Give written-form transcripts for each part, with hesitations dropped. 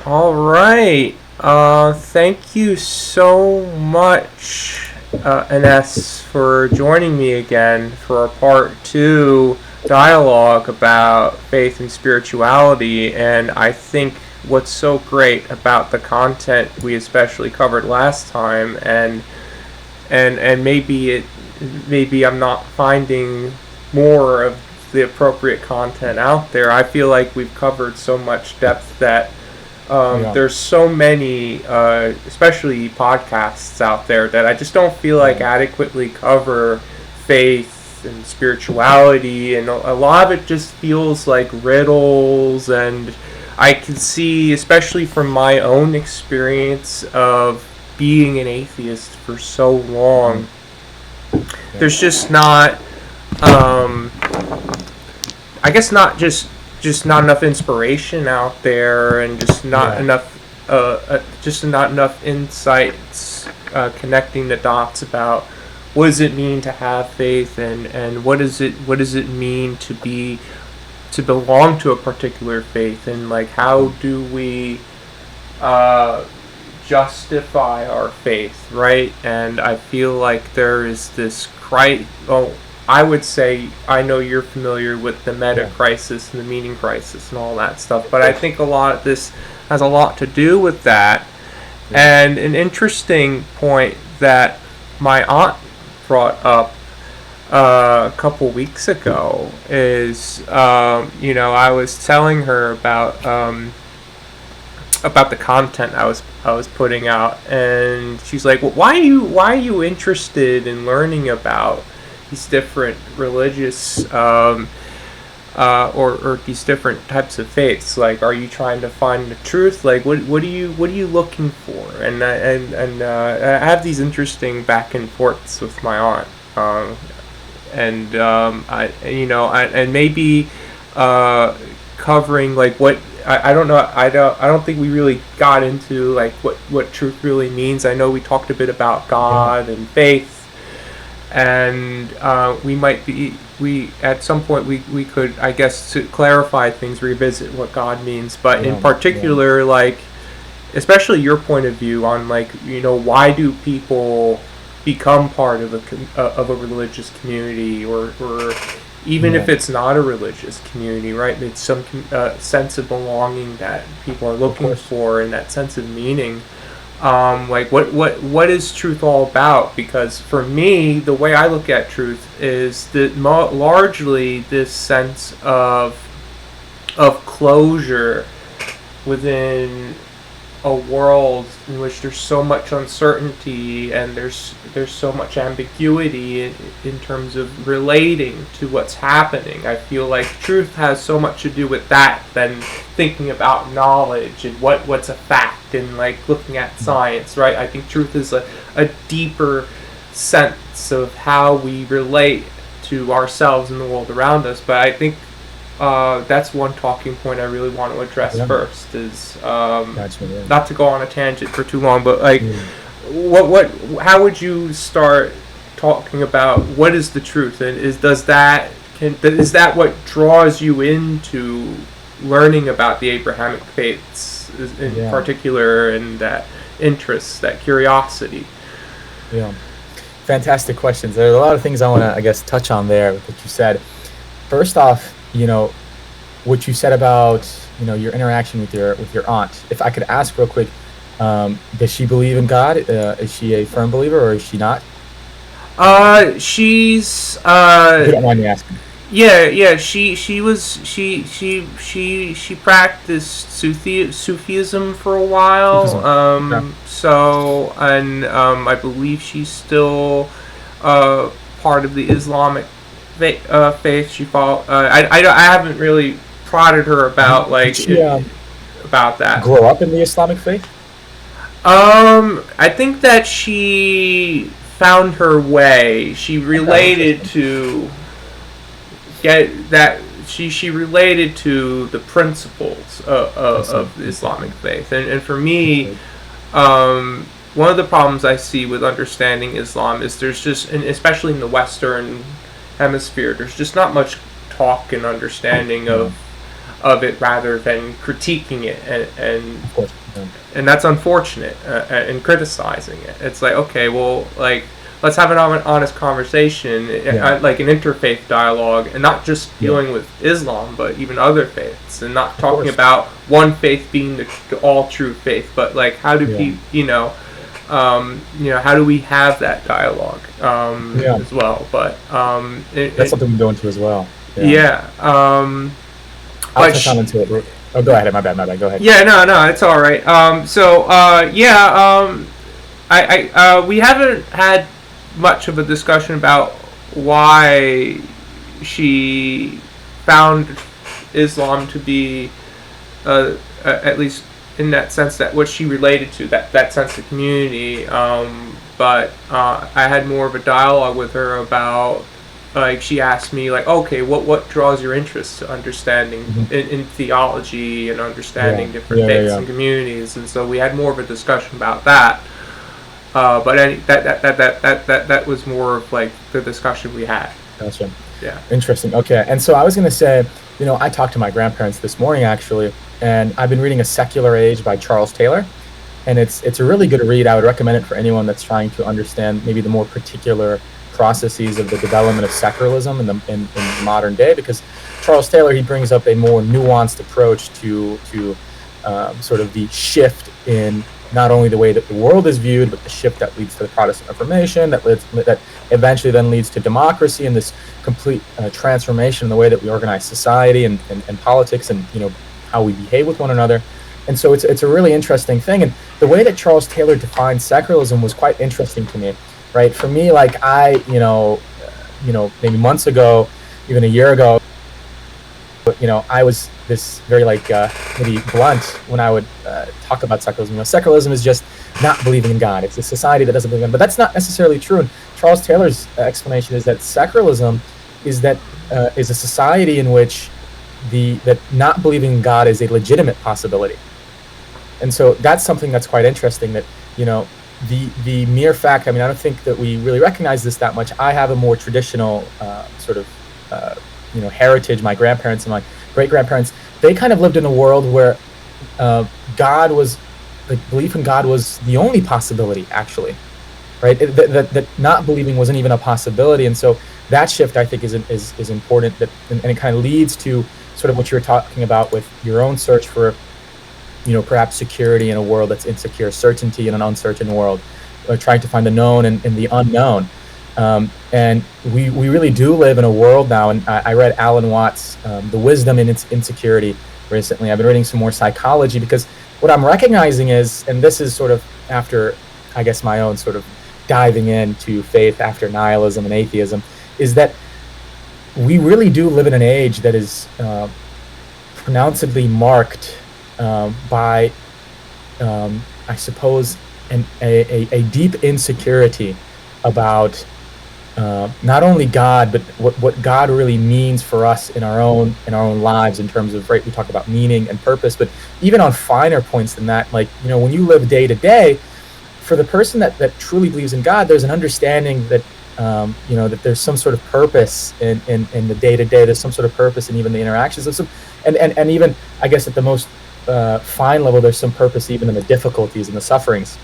All right. Thank you so much, Ines, for joining me again for our part two dialogue about faith and spirituality. And I think what's so great about the content we especially covered last time, and maybe I'm not finding more of the appropriate content out there. I feel like we've covered so much depth that there's so many, especially podcasts out there, that I just don't feel like adequately cover faith and spirituality, and a lot of it just feels like riddles. And I can see, especially from my own experience of being an atheist for so long, there's just not, I guess not just not enough inspiration out there, and just not enough insights connecting the dots about what does it mean to have faith, and what does it mean to belong to a particular faith, and like how do we justify our faith, right? And I feel like there is this I would say, I know you're familiar with the meta crisis and the meaning crisis and all that stuff, but I think a lot of this has a lot to do with that. And an interesting point that my aunt brought up a couple weeks ago is, I was telling her about the content I was putting out, and she's like, "Well, why are you interested in learning about these different religious or these different types of faiths? Like, are you trying to find the truth? Like, what are you looking for?" And I have these interesting back and forths with my aunt, and maybe covering like what. I don't know. I don't think we really got into like what truth really means. I know we talked a bit about God and faith, and we at some point we could, I guess, to clarify things, revisit what God means. But in particular, like, especially your point of view on, like, why do people become part of a religious community, or even if it's not a religious community, right? It's some sense of belonging that people are looking for, and that sense of meaning. Like, what is truth all about? Because for me, the way I look at truth is that largely this sense of closure within a world in which there's so much uncertainty, and there's so much ambiguity in terms of relating to what's happening. I feel like truth has so much to do with that than thinking about knowledge and what's a fact, and like looking at science, right? I think truth is a deeper sense of how we relate to ourselves and the world around us. But I think that's one talking point I really want to address first, is not to go on a tangent for too long, but like how would you start talking about what is the truth, and is that what draws you into learning about the Abrahamic faiths in particular, and that interest, that curiosity? Fantastic questions. There are a lot of things I want to, I guess, touch on there with what you said. First off, what you said about, your interaction with your aunt. If I could ask real quick, does she believe in God? Is she a firm believer, or is she not? She's If you don't mind me asking. Yeah. She practiced Sufism for a while. So, and I believe she's still part of the Islamic faith. She follow. I haven't really prodded her about about that. Grow up in the Islamic faith? I think that she found her way. She related to she related to the principles of the Islamic faith, and for me, one of the problems I see with understanding Islam is there's just, and especially in the Western hemisphere, there's just not much talk and understanding of of it rather than critiquing it, Of course. Yeah. and that's unfortunate, and criticizing it. It's like, okay, well, like, let's have an honest conversation, like an interfaith dialogue, and not just dealing with Islam, but even other faiths, and not talking about one faith being the all true faith, but like, how do people, how do we have that dialogue as well? But that's something we go into as well. I'll touch on into it. Oh, go ahead. My bad. Go ahead. Yeah, no, it's all right. We haven't had much of a discussion about why she found Islam to be, at least in that sense, that what she related to, that sense of community. But I had more of a dialogue with her about, like, she asked me, like, okay, what draws your interest to understanding in theology and understanding different faiths and communities, and so we had more of a discussion about that. But that was more of like the discussion we had. Gotcha. Yeah. Interesting. Okay. And so I was going to say, I talked to my grandparents this morning actually, and I've been reading A Secular Age by Charles Taylor, and it's a really good read. I would recommend it for anyone that's trying to understand maybe the more particular processes of the development of secularism in the modern day, because Charles Taylor, he brings up a more nuanced approach to sort of the shift in not only the way that the world is viewed, but the shift that leads to the Protestant Reformation, that eventually then leads to democracy, and this complete transformation in the way that we organize society and politics, and how we behave with one another. And so it's a really interesting thing. And the way that Charles Taylor defined secularism was quite interesting to me. Right. For me, like maybe months ago, even a year ago, I was this very maybe blunt when I would talk about secularism. Secularism is just not believing in God. It's a society that doesn't believe in God. But that's not necessarily true. And Charles Taylor's explanation is that secularism is a society in which that not believing in God is a legitimate possibility. And so that's something that's quite interesting, that the mere fact, I don't think that we really recognize this that much. I have a more traditional heritage. My grandparents and my great-grandparents, they kind of lived in a world where God was, belief in God was the only possibility, actually, right? That not believing wasn't even a possibility. And so that shift, I think, is important, and it kind of leads to sort of what you're talking about with your own search for perhaps security in a world that's insecure, certainty in an uncertain world, trying to find the known and the unknown. And we really do live in a world now, and I read Alan Watts' The Wisdom in Its Insecurity recently. I've been reading some more psychology, because what I'm recognizing is, and this is sort of after, I guess, my own sort of diving into faith after nihilism and atheism, is that we really do live in an age that is pronouncedly marked by, I suppose, a deep insecurity about not only God, but what God really means for us in our own lives, in terms of, right, we talk about meaning and purpose, but even on finer points than that, like, when you live day to day, for the person that truly believes in God, there's an understanding that that there's some sort of purpose in the day to day. There's some sort of purpose in even the interactions of some, and even, I guess, at the most fine level, there's some purpose even in the difficulties and the sufferings.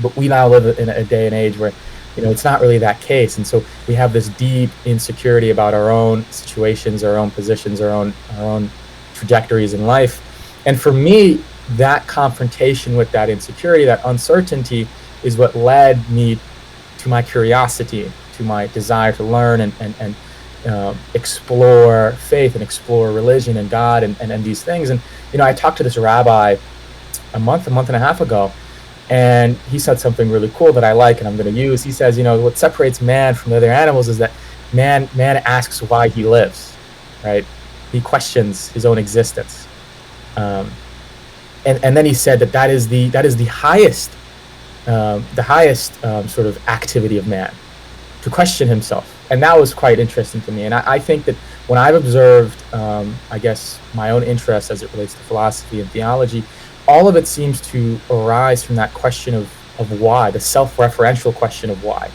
But we now live in a day and age where it's not really that case, and so we have this deep insecurity about our own situations, our own positions, our own trajectories in life. And for me, that confrontation with that insecurity, that uncertainty, is what led me to my curiosity, to my desire to learn and explore faith and explore religion and God and these things. And I talked to this rabbi a month and a half ago, and he said something really cool that I like and I'm going to use. He says, what separates man from the other animals is that man asks why he lives, right? He questions his own existence, and then he said that is the highest sort of activity of man, to question himself. And that was quite interesting to me. And I think that when I've observed, I guess, my own interest as it relates to philosophy and theology, all of it seems to arise from that question of why, the self-referential question of why.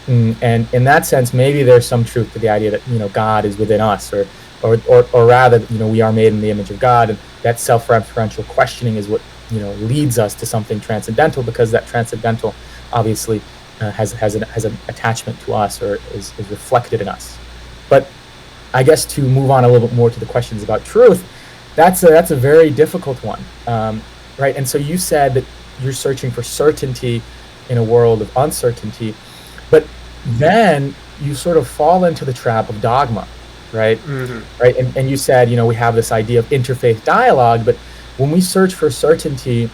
And in that sense, maybe there's some truth to the idea that God is within us, or or rather, we are made in the image of God, and that self-referential questioning is what leads us to something transcendental, because that transcendental obviously has an attachment to us, or is reflected in us. But I guess to move on a little bit more to the questions about truth, that's a very difficult one, right? And so you said that you're searching for certainty in a world of uncertainty, but then you sort of fall into the trap of dogma, right? Right. And you said, we have this idea of interfaith dialogue, but when we search for certainty,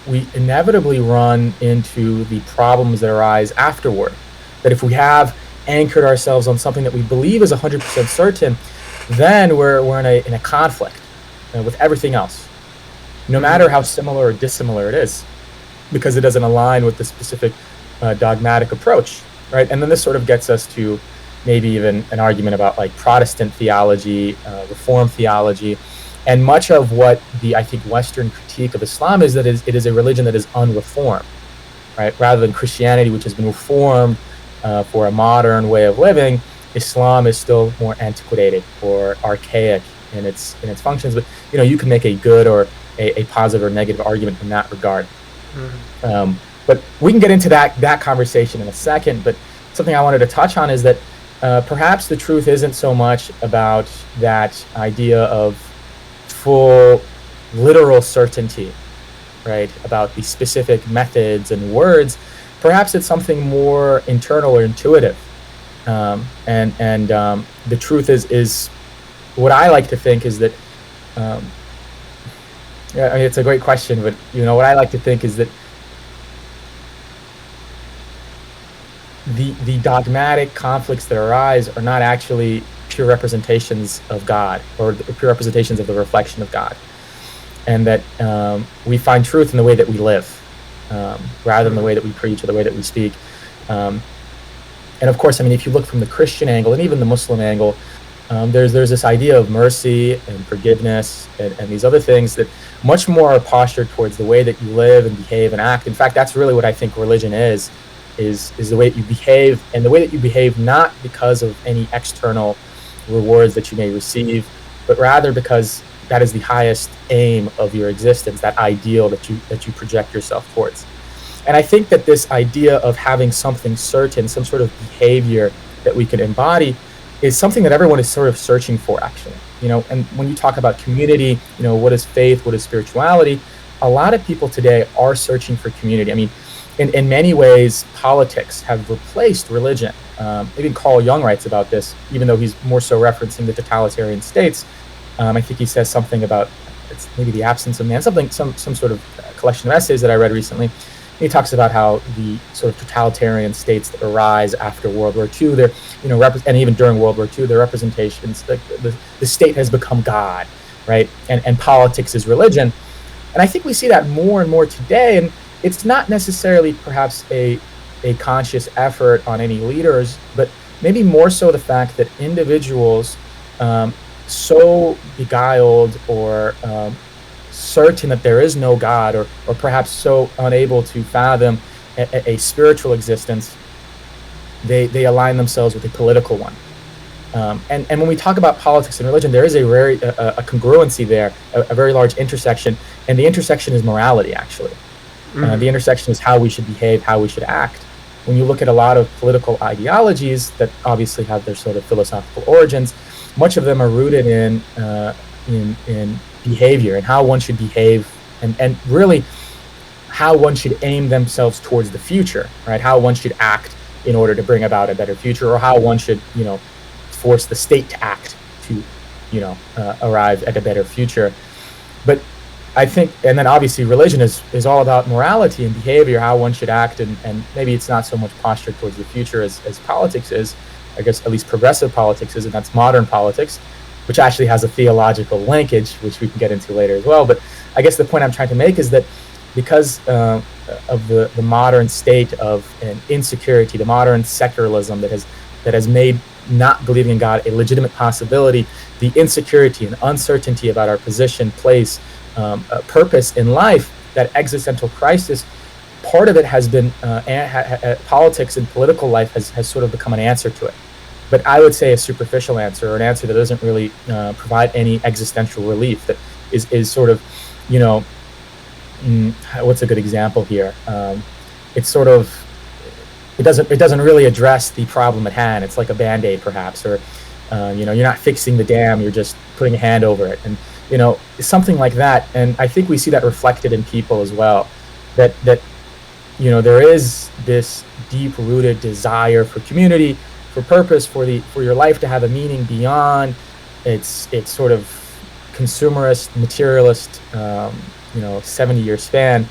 we inevitably run into the problems that arise afterward. That if we have anchored ourselves on something that we believe is 100% certain, then we're in a conflict with everything else, no matter how similar or dissimilar it is, because it doesn't align with the specific dogmatic approach, right? And then this sort of gets us to maybe even an argument about like Protestant theology, Reform theology, and much of what I think Western critique of Islam is, that it is a religion that is unreformed, right? Rather than Christianity, which has been reformed for a modern way of living, Islam is still more antiquated or archaic in its functions. But you can make a good or a positive or negative argument in that regard. But we can get into that conversation in a second. But something I wanted to touch on is that perhaps the truth isn't so much about that idea of full literal certainty, right? About the specific methods and words. Perhaps it's something more internal or intuitive. And the truth is what I like to think is that, it's a great question, but what I like to think is that the dogmatic conflicts that arise are not actually pure representations of God, or pure representations of the reflection of God, and that we find truth in the way that we live, rather than the way that we preach or the way that we speak. And of course, if you look from the Christian angle and even the Muslim angle, there's this idea of mercy and forgiveness and these other things that much more are postured towards the way that you live and behave and act. In fact, that's really what I think religion is the way that you behave, and the way that you behave not because of any external rewards that you may receive, but rather because that is the highest aim of your existence, that ideal that you project yourself towards. And I think that this idea of having something certain, some sort of behavior that we can embody, is something that everyone is sort of searching for, actually. And when you talk about community, what is faith, what is spirituality, a lot of people today are searching for community. In many ways, politics have replaced religion. Even Carl Jung writes about this, even though he's more so referencing the totalitarian states. I think he says something about, it's maybe the absence of man, some sort of collection of essays that I read recently. He talks about how the sort of totalitarian states that arise after World War II, they're, and even during World War II, their representations, like the state has become God, right? And politics is religion. And I think we see that more and more today. And it's not necessarily perhaps a conscious effort on any leaders, but maybe more so the fact that individuals so beguiled or certain that there is no God, or perhaps so unable to fathom a spiritual existence, they align themselves with a political one. And when we talk about politics and religion, there is a congruency there, a very large intersection, and the intersection is morality, actually. The intersection is how we should behave, how we should act. When you look at a lot of political ideologies that obviously have their sort of philosophical origins, much of them are rooted in behavior and how one should behave, and really how one should aim themselves towards the future, right? How one should act in order to bring about a better future, or how one should, force the state to act to, arrive at a better future. But I think, and then obviously religion is all about morality and behavior, how one should act, and maybe it's not so much postured towards the future as politics is. I guess at least progressive politics is, and that's modern politics, which actually has a theological linkage, which we can get into later as well. But I guess the point I'm trying to make is that because of the modern state of an insecurity, the modern secularism that has made not believing in God a legitimate possibility, the insecurity and uncertainty about our position, place, purpose in life, that existential crisis, part of it has been politics and political life has sort of become an answer to it. but I would say a superficial answer, or an answer that doesn't really provide any existential relief, that is sort of, what's a good example here? It's sort of, it doesn't really address the problem at hand. It's like a Band-Aid perhaps, or you're not fixing the dam, you're just putting a hand over it, and something like that. And I think we see that reflected in people as well, that there is this deep-rooted desire for community, for purpose, for your life to have a meaning beyond its sort of consumerist, materialist 70-year span.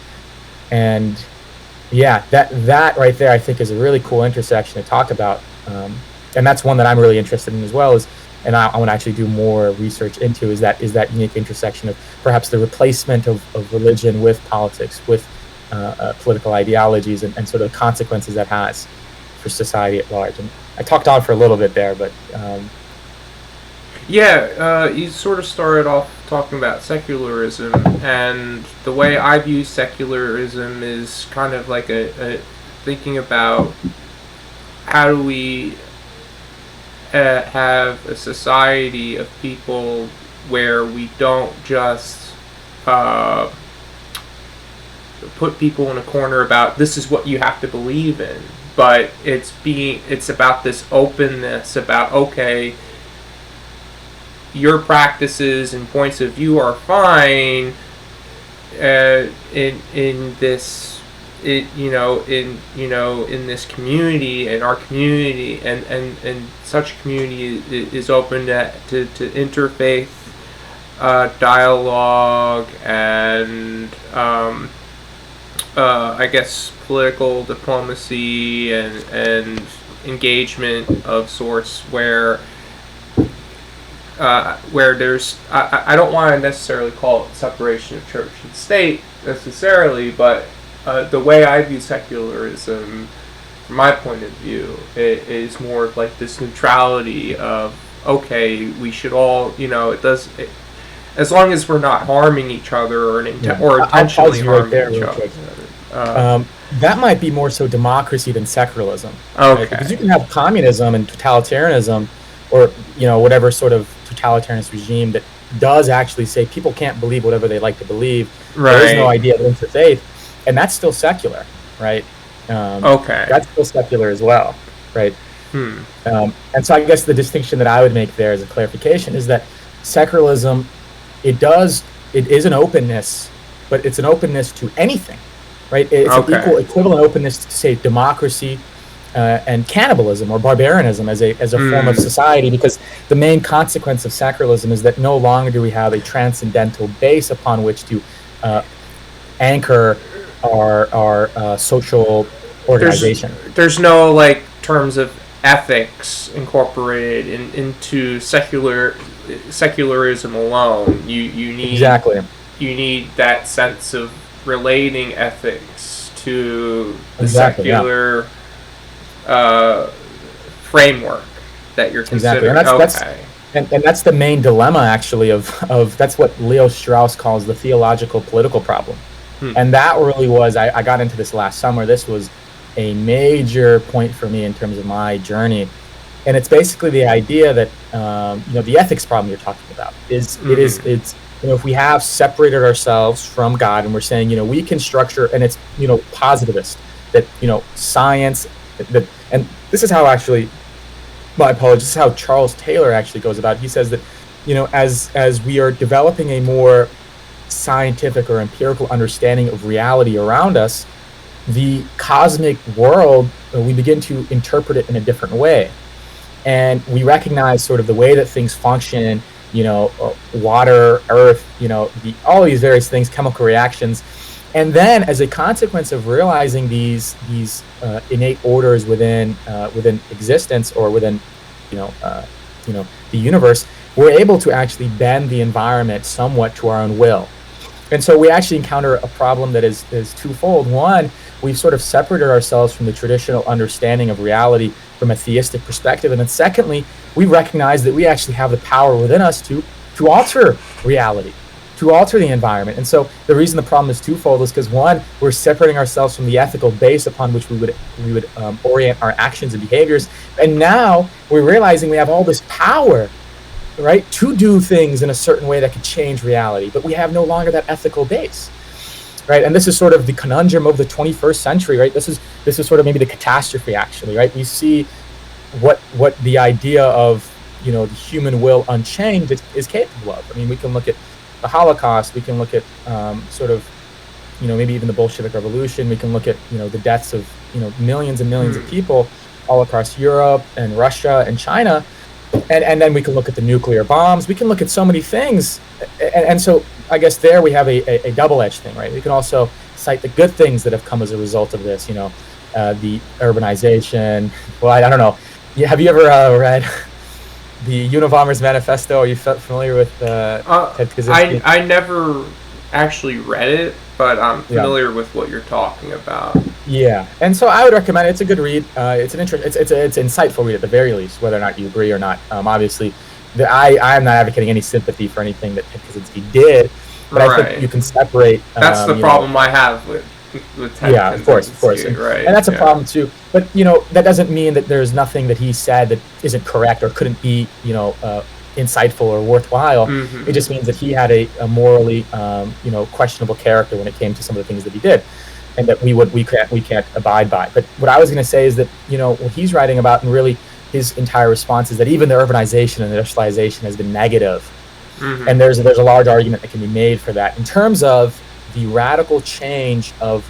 And yeah, that right there, I think, is a really cool intersection to talk about, and that's one that I'm really interested in as well, and I want to actually do more research into, is that unique intersection of perhaps the replacement of religion with politics, with political ideologies, and sort of the consequences that has for society at large. And I talked on for a little bit there, but you sort of started off talking about secularism, and the way I view secularism is kind of like a thinking about how do we have a society of people where we don't just put people in a corner about this is what you have to believe in, but it's about this openness about, okay, your practices and points of view are fine in this in this community, and our community and such community is open to interfaith dialogue and I guess political diplomacy and engagement of sorts where there's I don't want to necessarily call it separation of church and state necessarily, but the way I view secularism, from my point of view, it is more like this neutrality of, okay, we should all, as long as we're not harming each other or intentionally harming each other. That might be more so democracy than secularism. Okay. Right? Because you can have communism and totalitarianism, or whatever sort of totalitarian regime that does actually say people can't believe whatever they like to believe. Right. There is no idea of interfaith, and that's still secular, right? Okay. That's still secular as well, right? And so I guess the distinction that I would make there as a clarification is that secularism, it is an openness, but it's an openness to anything, right? It's an equivalent openness to, say, democracy and cannibalism or barbarianism as a form of society, because the main consequence of secularism is that no longer do we have a transcendental base upon which to anchor our social organization. There's no terms of ethics incorporated into secularism alone. You need exactly. You need that sense of relating ethics to the secular framework that you're considering. Exactly. And that's the main dilemma, actually, of that's what Leo Strauss calls the theological political problem. And that really was, I got into this last summer. This was a major point for me in terms of my journey. And it's basically the idea that, the ethics problem you're talking about it's if we have separated ourselves from God and we're saying, we can structure, and it's, positivist, that, science, and this is how actually, my apologies, this is how Charles Taylor actually goes about it. He says that, as we are developing a more scientific or empirical understanding of reality around us, the cosmic world, we begin to interpret it in a different way. And we recognize sort of the way that things function, water, earth, all these various things, chemical reactions. And then as a consequence of realizing these innate orders within existence, or within, the universe, we're able to actually bend the environment somewhat to our own will. And so we actually encounter a problem that is twofold. One, we've sort of separated ourselves from the traditional understanding of reality from a theistic perspective. And then secondly, we recognize that we actually have the power within us to alter reality, to alter the environment. And so the reason the problem is twofold is because, one, we're separating ourselves from the ethical base upon which we would orient our actions and behaviors. And now we're realizing we have all this power, right, to do things in a certain way that could change reality, but we have no longer that ethical base, right? And this is sort of the conundrum of the 21st century, right? This is sort of maybe the catastrophe, actually, right? We see what the idea of, you know, the human will unchanged is capable of. I mean, we can look at the Holocaust, we can look at sort of, you know, maybe even the Bolshevik Revolution, we can look at, you know, the deaths of, you know, millions and millions of people all across Europe and Russia and China, and then we can look at the nuclear bombs, we can look at so many things, and so I guess there we have a double-edged thing, right? We can also cite the good things that have come as a result of this, you know, the urbanization. Well, I don't know. Have you ever read the Unabomber's Manifesto? Are you familiar with Ted Kaczynski? I never actually read it, but I'm familiar with what you're talking about. Yeah, and so I would recommend it. It's a good read. It's an it's insightful read at the very least, whether or not you agree or not. Obviously, I'm not advocating any sympathy for anything that Ted Kaczynski did, but I think you can separate. That's the problem I have with Ted Kaczynski. Of course, and that's a problem too. But you know, that doesn't mean that there's nothing that he said that isn't correct or couldn't be, you know, insightful or worthwhile. It just means that he had a morally, you know, questionable character when it came to some of the things that he did, and that we can't abide by. But what I was going to say is that, you know, what he's writing about, and really his entire response, is that even the urbanization and industrialization has been negative, and there's a large argument that can be made for that in terms of the radical change of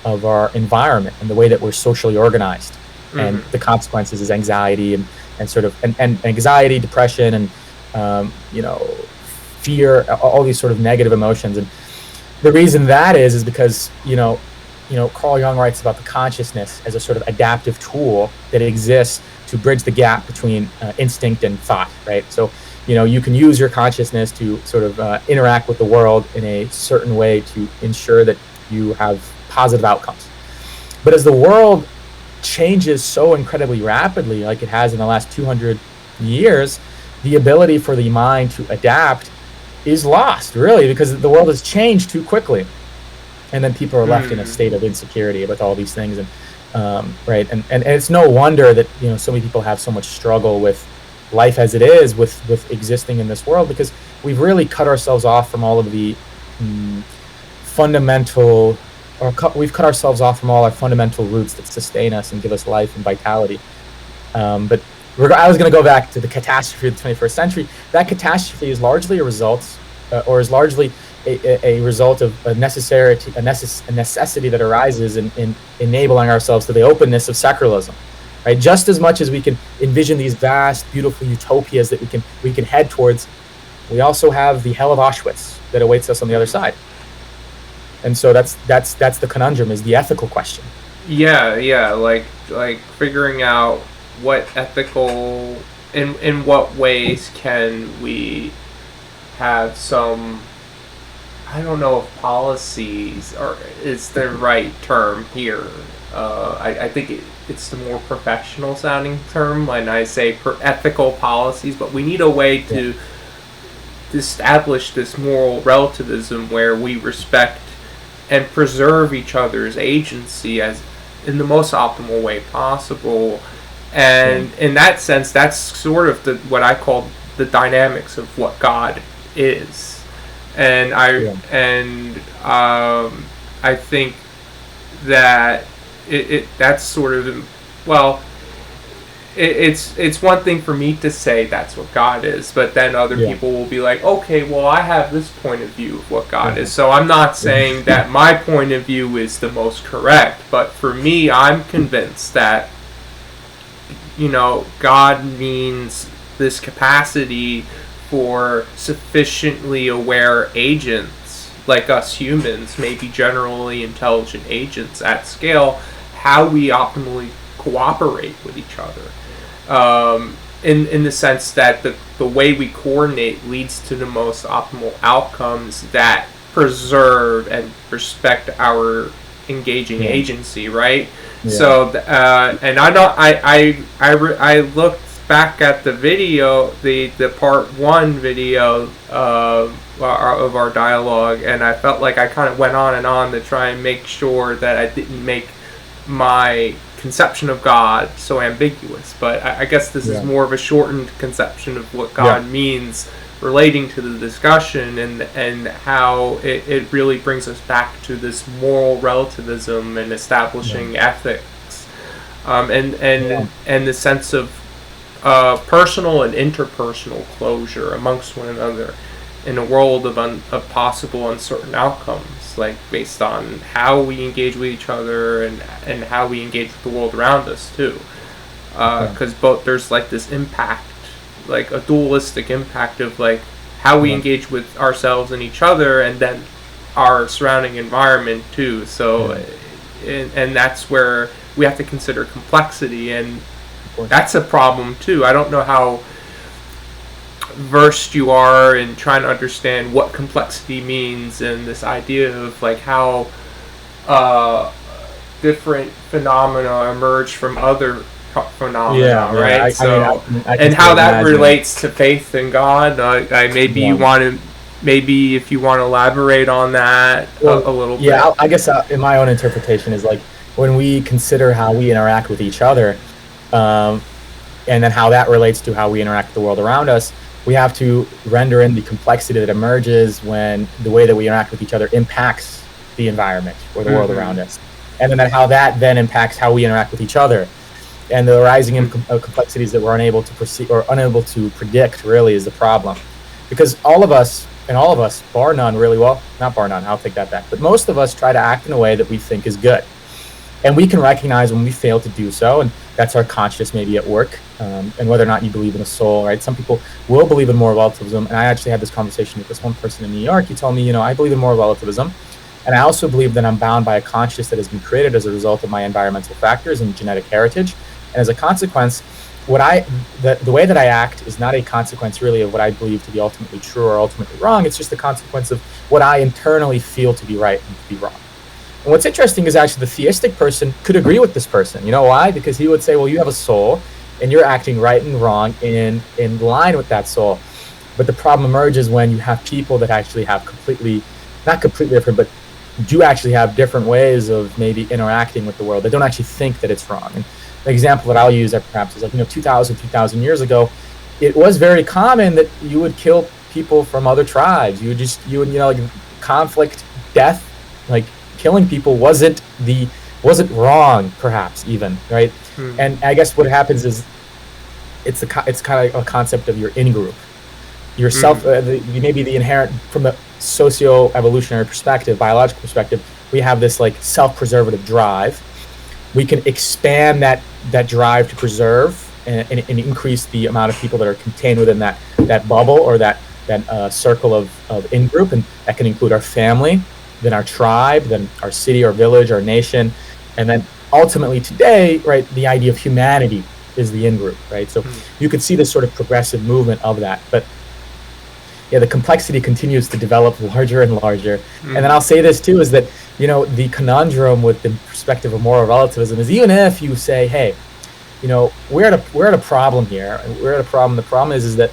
our environment and the way that we're socially organized, and the consequences is anxiety and sort of and anxiety, depression, and you know, fear, all these sort of negative emotions. And the reason that is because, you know, Carl Jung writes about the consciousness as a sort of adaptive tool that exists to bridge the gap between instinct and thought, right? So, you know, you can use your consciousness to sort of interact with the world in a certain way to ensure that you have positive outcomes. But as the world changes so incredibly rapidly, like it has in the last 200 years, the ability for the mind to adapt is lost, really, because the world has changed too quickly. And then people are left in a state of insecurity with all these things. And right, and it's no wonder that, you know, so many people have so much struggle with life as it is, with existing in this world, because we've really cut ourselves off from all of the fundamental, we've cut ourselves off from all our fundamental roots that sustain us and give us life and vitality. But I was going to go back to the catastrophe of the 21st century. That catastrophe is largely a result, or is largely a result of a necessity that arises in enabling ourselves to the openness of secularism, right? Just as much as we can envision these vast, beautiful utopias that we can head towards, we also have the hell of Auschwitz that awaits us on the other side. And so that's the conundrum, is the ethical question. Yeah, like figuring out what ethical, in what ways can we have some, I don't know if policies is the right term here. I think it's the more professional sounding term when I say ethical policies, but we need a way to establish this moral relativism where we respect and preserve each other's agency as in the most optimal way possible. And in that sense, that's sort of what I call the dynamics of what God is. And I think that that's sort of, well, it's one thing for me to say that's what God is, but then other people will be like, okay, well, I have this point of view of what God is. So I'm not saying that my point of view is the most correct, but for me, I'm convinced that, you know, God means this capacity for sufficiently aware agents like us humans, maybe generally intelligent agents at scale, how we optimally cooperate with each other, in the sense that the way we coordinate leads to the most optimal outcomes that preserve and respect our engaging agency, right? So and I looked back at the video, the part one video of our dialogue, and I felt like I kind of went on and on to try and make sure that I didn't make my conception of God so ambiguous. But I guess this is more of a shortened conception of what God means, relating to the discussion, and how it really brings us back to this moral relativism and establishing ethics, and the sense of personal and interpersonal closure amongst one another in a world of possible uncertain outcomes, like based on how we engage with each other and how we engage with the world around us too, because both there's like this impact, like a dualistic impact of like how we engage with ourselves and each other, and then our surrounding environment too. So and that's where we have to consider complexity, and that's a problem too. I don't know how versed you are in trying to understand what complexity means, and this idea of like how different phenomena emerge from other phenomena, right? And how that relates to faith in God. Maybe you want to, maybe if you want to elaborate on that a little bit. Yeah, I guess in my own interpretation is like when we consider how we interact with each other, and then how that relates to how we interact with the world around us, we have to render in the complexity that emerges when the way that we interact with each other impacts the environment or the world around us, and then how that then impacts how we interact with each other. And the rising complexities that we're unable to perceive or unable to predict really is the problem, because all of us, bar none, really, well, not bar none, I'll take that back, but most of us try to act in a way that we think is good, and we can recognize when we fail to do so, and that's our conscious maybe at work, and whether or not you believe in a soul, right? Some people will believe in moral relativism, and I actually had this conversation with this one person in New York. He told me, I believe in moral relativism, and I also believe that I'm bound by a conscious that has been created as a result of my environmental factors and genetic heritage. And as a consequence, the way that I act is not a consequence really of what I believe to be ultimately true or ultimately wrong. It's just a consequence of what I internally feel to be right and to be wrong. And what's interesting is actually the theistic person could agree with this person. You know why? Because he would say, well, you have a soul and you're acting right and wrong in line with that soul. But the problem emerges when you have people that actually have not completely different, but do actually have different ways of maybe interacting with the world. They don't actually think that it's wrong. And the example that I'll use perhaps is like, 2,000 years ago, it was very common that you would kill people from other tribes. You would like conflict, death, like killing people wasn't wrong, perhaps even, right? And I guess what happens is it's kind of a concept of your in-group, yourself, maybe the inherent, from the socio-evolutionary perspective, biological perspective, we have this like self-preservative drive. We can expand that drive to preserve and increase the amount of people that are contained within that bubble or that circle of in-group, and that can include our family, then our tribe, then our city or village or nation, and then ultimately today, right, the idea of humanity is the in-group, right? So you could see this sort of progressive movement of that, but yeah, the complexity continues to develop larger and larger. And then I'll say this too, is that, the conundrum with the perspective of moral relativism is, even if you say, hey, we're at a problem here, we're at a problem. The problem is that,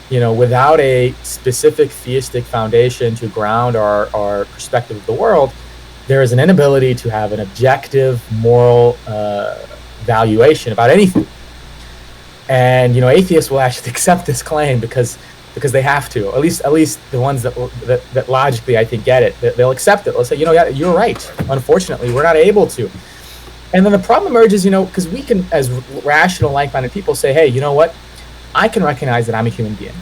without a specific theistic foundation to ground our perspective of the world, there is an inability to have an objective moral valuation about anything. And, atheists will actually accept this claim because they have to. At least the ones that logically, I think, get it. They'll accept it. They'll say, yeah, you're right. Unfortunately, we're not able to. And then the problem emerges, because we can, as rational, like-minded people, say, hey, you know what? I can recognize that I'm a human being,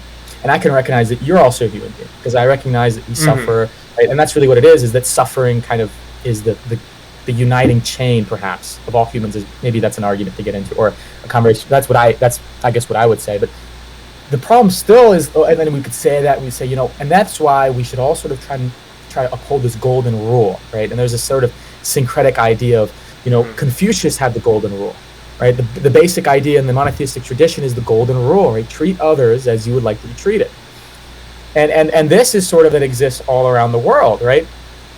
and I can recognize that you're also a human being, because I recognize that we suffer, right? And that's really what it is that suffering kind of is the uniting chain, perhaps, of all humans. Maybe that's an argument to get into, or a conversation. That's I guess what I would say. But the problem still is, and then we could say that, we say, and that's why we should all sort of try to uphold this golden rule, right? And there's a sort of syncretic idea of, Confucius had the golden rule, right? The basic idea in the monotheistic tradition is the golden rule, right? Treat others as you would like to be treated. And this is sort of that exists all around the world, right?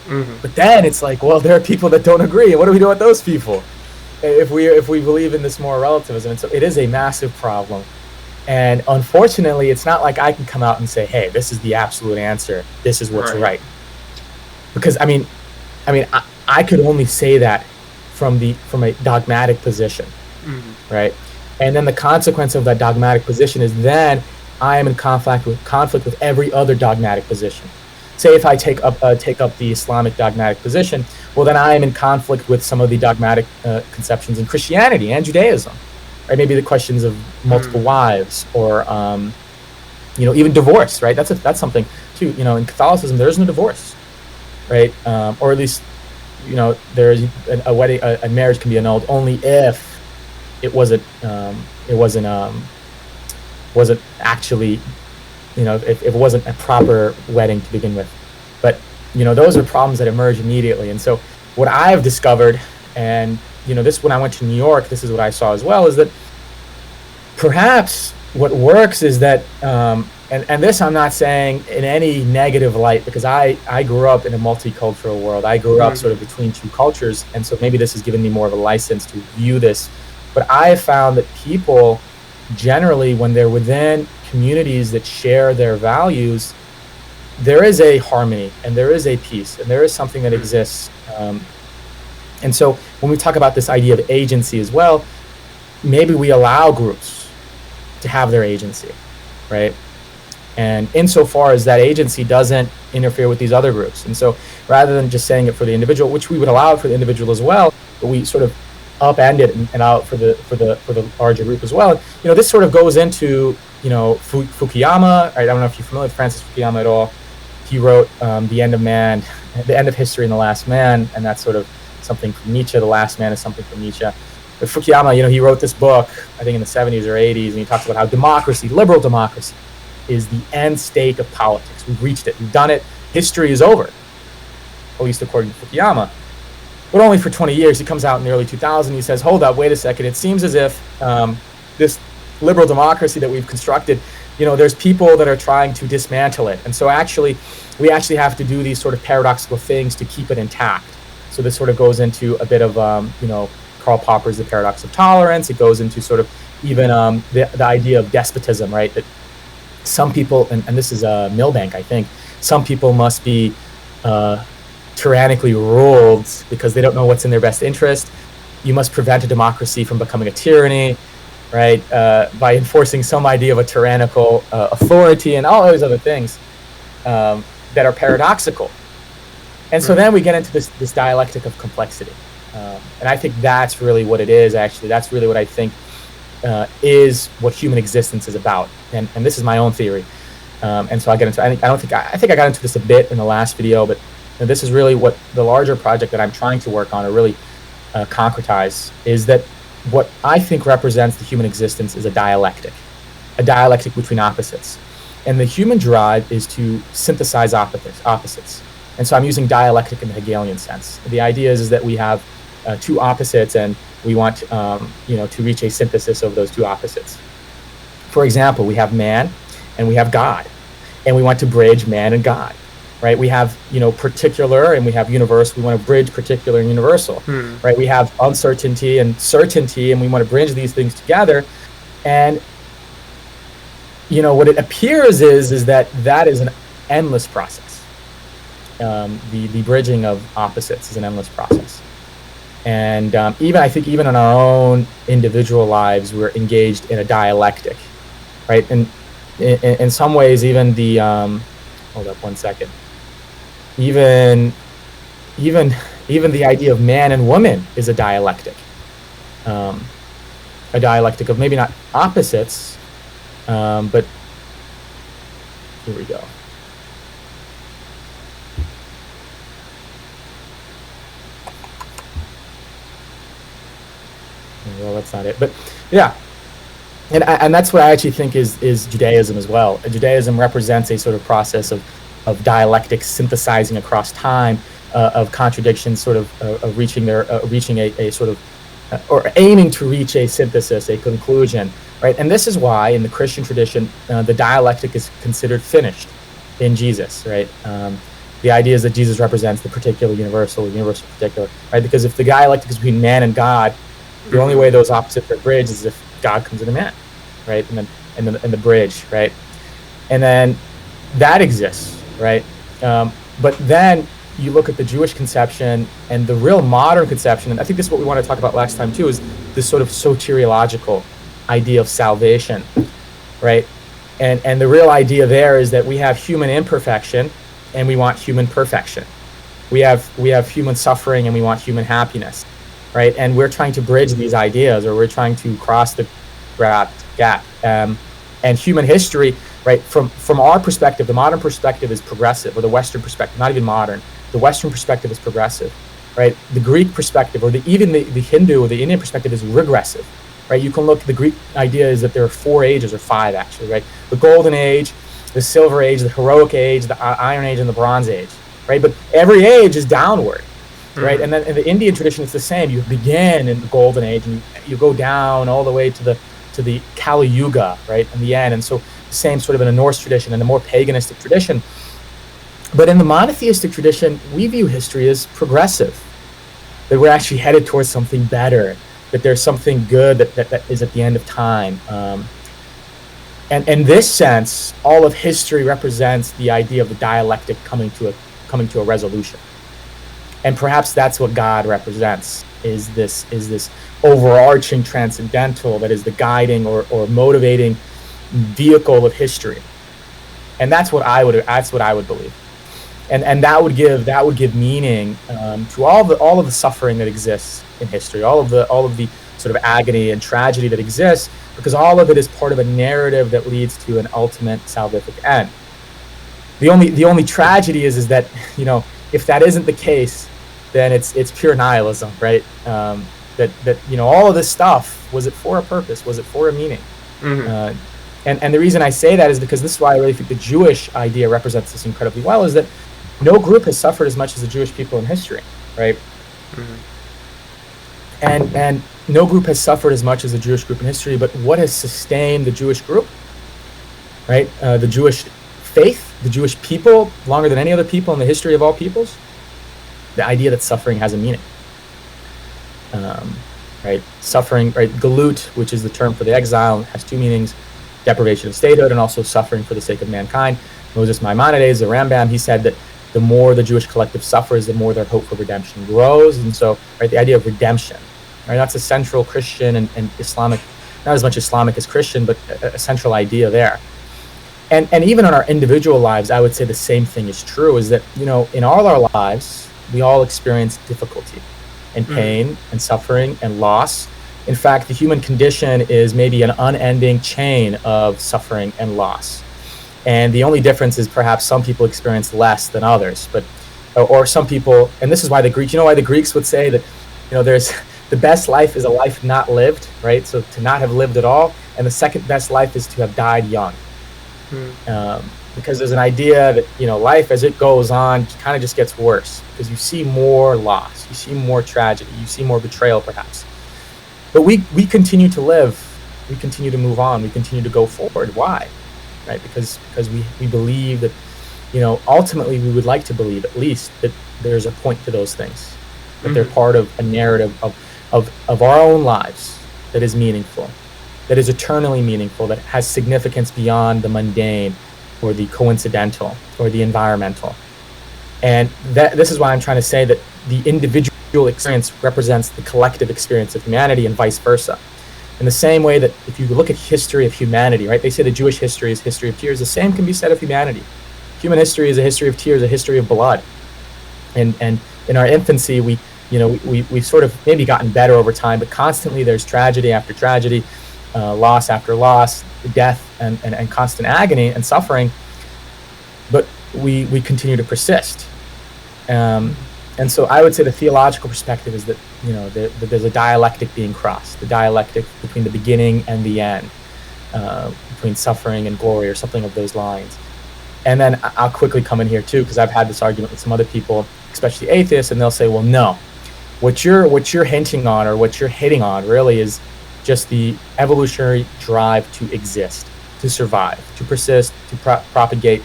But then it's like, well, there are people that don't agree. What do we do with those people if we believe in this moral relativism? And so it is a massive problem. And unfortunately, it's not like I can come out and say, hey, this is the absolute answer. This is what's right. Because I could only say that from a dogmatic position, right? And then the consequence of that dogmatic position is then I am in conflict with every other dogmatic position. Say if I take up the Islamic dogmatic position, well, then I am in conflict with some of the dogmatic conceptions in Christianity and Judaism, right? Maybe the questions of multiple wives, or even divorce, right? That's something too. In Catholicism, there is no divorce, right? Or at least, there's a marriage can be annulled only if it wasn't actually, if it wasn't a proper wedding to begin with. But those are problems that emerge immediately. And so what I've discovered, and this, when I went to New York, this is what I saw as well, is that perhaps what works is that, and this I'm not saying in any negative light, because I grew up in a multicultural world. I grew up sort of between two cultures, and so maybe this has given me more of a license to view this. But I have found that people generally, when they're within communities that share their values, there is a harmony and there is a peace and there is something that exists. And so when we talk about this idea of agency as well, maybe we allow groups to have their agency, right? And insofar as that agency doesn't interfere with these other groups. And so rather than just saying it for the individual, which we would allow it for the individual as well, but we sort of upend it and out for the larger group as well. This sort of goes into Fukuyama. Right? I don't know if you're familiar with Francis Fukuyama at all. He wrote The End of Man, The End of History and the Last Man, and that's sort of something from Nietzsche. The Last Man is something from Nietzsche. But Fukuyama, he wrote this book, I think in the 70s or 80s, and he talks about how democracy, liberal democracy, is the end state of politics. We've reached it. We've done it. History is over, at least according to Fukuyama. But only for 20 years. He comes out in the early 2000s. He says, hold up, wait a second. It seems as if this liberal democracy that we've constructed, there's people that are trying to dismantle it. And so we actually have to do these sort of paradoxical things to keep it intact. So this sort of goes into a bit of, Karl Popper's The Paradox of Tolerance. It goes into sort of even the idea of despotism, right? That some people, and this is Milbank, I think, some people must be tyrannically ruled because they don't know what's in their best interest. You must prevent a democracy from becoming a tyranny, right? By enforcing some idea of a tyrannical authority and all those other things that are paradoxical. And so then we get into this dialectic of complexity. And I think that's really what it is, actually. That's really what I think is what human existence is about. And this is my own theory. And so I think I got into this a bit in the last video, but this is really what the larger project that I'm trying to work on, or really concretize, is that what I think represents the human existence is a dialectic between opposites. And the human drive is to synthesize opposites. And so I'm using dialectic in the Hegelian sense. The idea is that we have two opposites, and we want to reach a synthesis of those two opposites. For example, we have man and we have God, and we want to bridge man and God. Right, we have particular and we have universal. We want to bridge particular and universal. Right, we have uncertainty and certainty, and we want to bridge these things together. And what it appears is that is an endless process. The bridging of opposites is an endless process. And even in our own individual lives, we're engaged in a dialectic, right? And in some ways, even the hold up one second. Even the idea of man and woman is a dialectic of maybe not opposites, but here we go. Well, that's not it, but yeah. And that's what I actually think is Judaism as well. Judaism represents a sort of process of dialectics synthesizing across time, of contradictions, sort of reaching a sort of, or aiming to reach a synthesis, a conclusion, right? And this is why in the Christian tradition, the dialectic is considered finished in Jesus, right? The idea is that Jesus represents the particular universal, the universal particular, right? Because if the dialectic is between man and God, the only way those opposites are bridged is if God comes into man, right? the bridge, right? And then that exists, right? But then you look at the Jewish conception and the real modern conception, and I think this is what we want to talk about last time too, is this sort of soteriological idea of salvation, right? And the real idea there is that we have human imperfection and we want human perfection. We have human suffering and we want human happiness, right? And we're trying to bridge these ideas, or we're trying to cross the gap. And human history, right, from our perspective, the modern perspective is progressive, or the Western perspective, not even modern. The Western perspective is progressive, right? The Greek perspective, or even the Hindu or the Indian perspective is regressive, right? You can look, the Greek idea is that there are 4 ages, or 5 actually, right? The Golden Age, the Silver Age, the Heroic Age, the Iron Age, and the Bronze Age, right? But every age is downward, right? And then in the Indian tradition, it's the same. You begin in the Golden Age and you go down all the way to the Kali Yuga, right, in the end. And so the same sort of in a Norse tradition and the more paganistic tradition. But in the monotheistic tradition, we view history as progressive, that we're actually headed towards something better, that there's something good that is at the end of time. And in this sense, all of history represents the idea of the dialectic coming to a resolution. And perhaps that's what God represents, is this overarching transcendental that is the guiding or motivating vehicle of history. And that's what I would believe. And that would give meaning to all of the suffering that exists in history, all of the sort of agony and tragedy that exists, because all of it is part of a narrative that leads to an ultimate salvific end. The only tragedy is that, you know, if that isn't the case, then it's pure nihilism, right? That you know, all of this stuff, was it for a purpose? Was it for a meaning? And the reason I say that is because this is why I really think the Jewish idea represents this incredibly well, is that no group has suffered as much as the Jewish people in history, right? And no group has suffered as much as the Jewish group in history, but what has sustained the Jewish group, right? The Jewish faith, the Jewish people, longer than any other people in the history of all peoples, the idea that suffering has a meaning, right? Suffering, right? Galut, which is the term for the exile, has 2 meanings: deprivation of statehood and also suffering for the sake of mankind. Moses Maimonides, the Rambam, he said that the more the Jewish collective suffers, the more their hope for redemption grows. And so, right, the idea of redemption, right? That's a central Christian and Islamic, not as much Islamic as Christian, but a central idea there. And even in our individual lives, I would say the same thing is true, is that, you know, in all our lives, we all experience difficulty and pain and suffering and loss. In fact, the human condition is maybe an unending chain of suffering and loss. And the only difference is perhaps some people experience less than others, or some people, and this is why the Greeks, you know why the Greeks would say that, you know, there's the best life is a life not lived, right? So to not have lived at all. And the second best life is to have died young. Because there's an idea that, you know, life as it goes on kind of just gets worse, because you see more loss, you see more tragedy, you see more betrayal perhaps. But we continue to live, we continue to move on, we continue to go forward. Why? Right? Because we believe that, you know, ultimately we would like to believe at least that there's a point to those things, that they're part of a narrative of our own lives that is meaningful, that is eternally meaningful, that has significance beyond the mundane or the coincidental or the environmental. And this is why I'm trying to say that the individual experience represents the collective experience of humanity, and vice versa. In the same way that if you look at history of humanity, right, they say the Jewish history is history of tears, the same can be said of humanity. Human history is a history of tears, a history of blood. And in our infancy, we've sort of maybe gotten better over time, but constantly there's tragedy after tragedy, loss after loss, death and constant agony and suffering, but we continue to persist. And so I would say the theological perspective is that, you know, that there's a dialectic being crossed, the dialectic between the beginning and the end, between suffering and glory, or something of those lines. And then I'll quickly come in here too, because I've had this argument with some other people, especially atheists, and they'll say, well, no, what you're hinting on, or what you're hitting on really is just the evolutionary drive to exist, to survive, to persist, to propagate.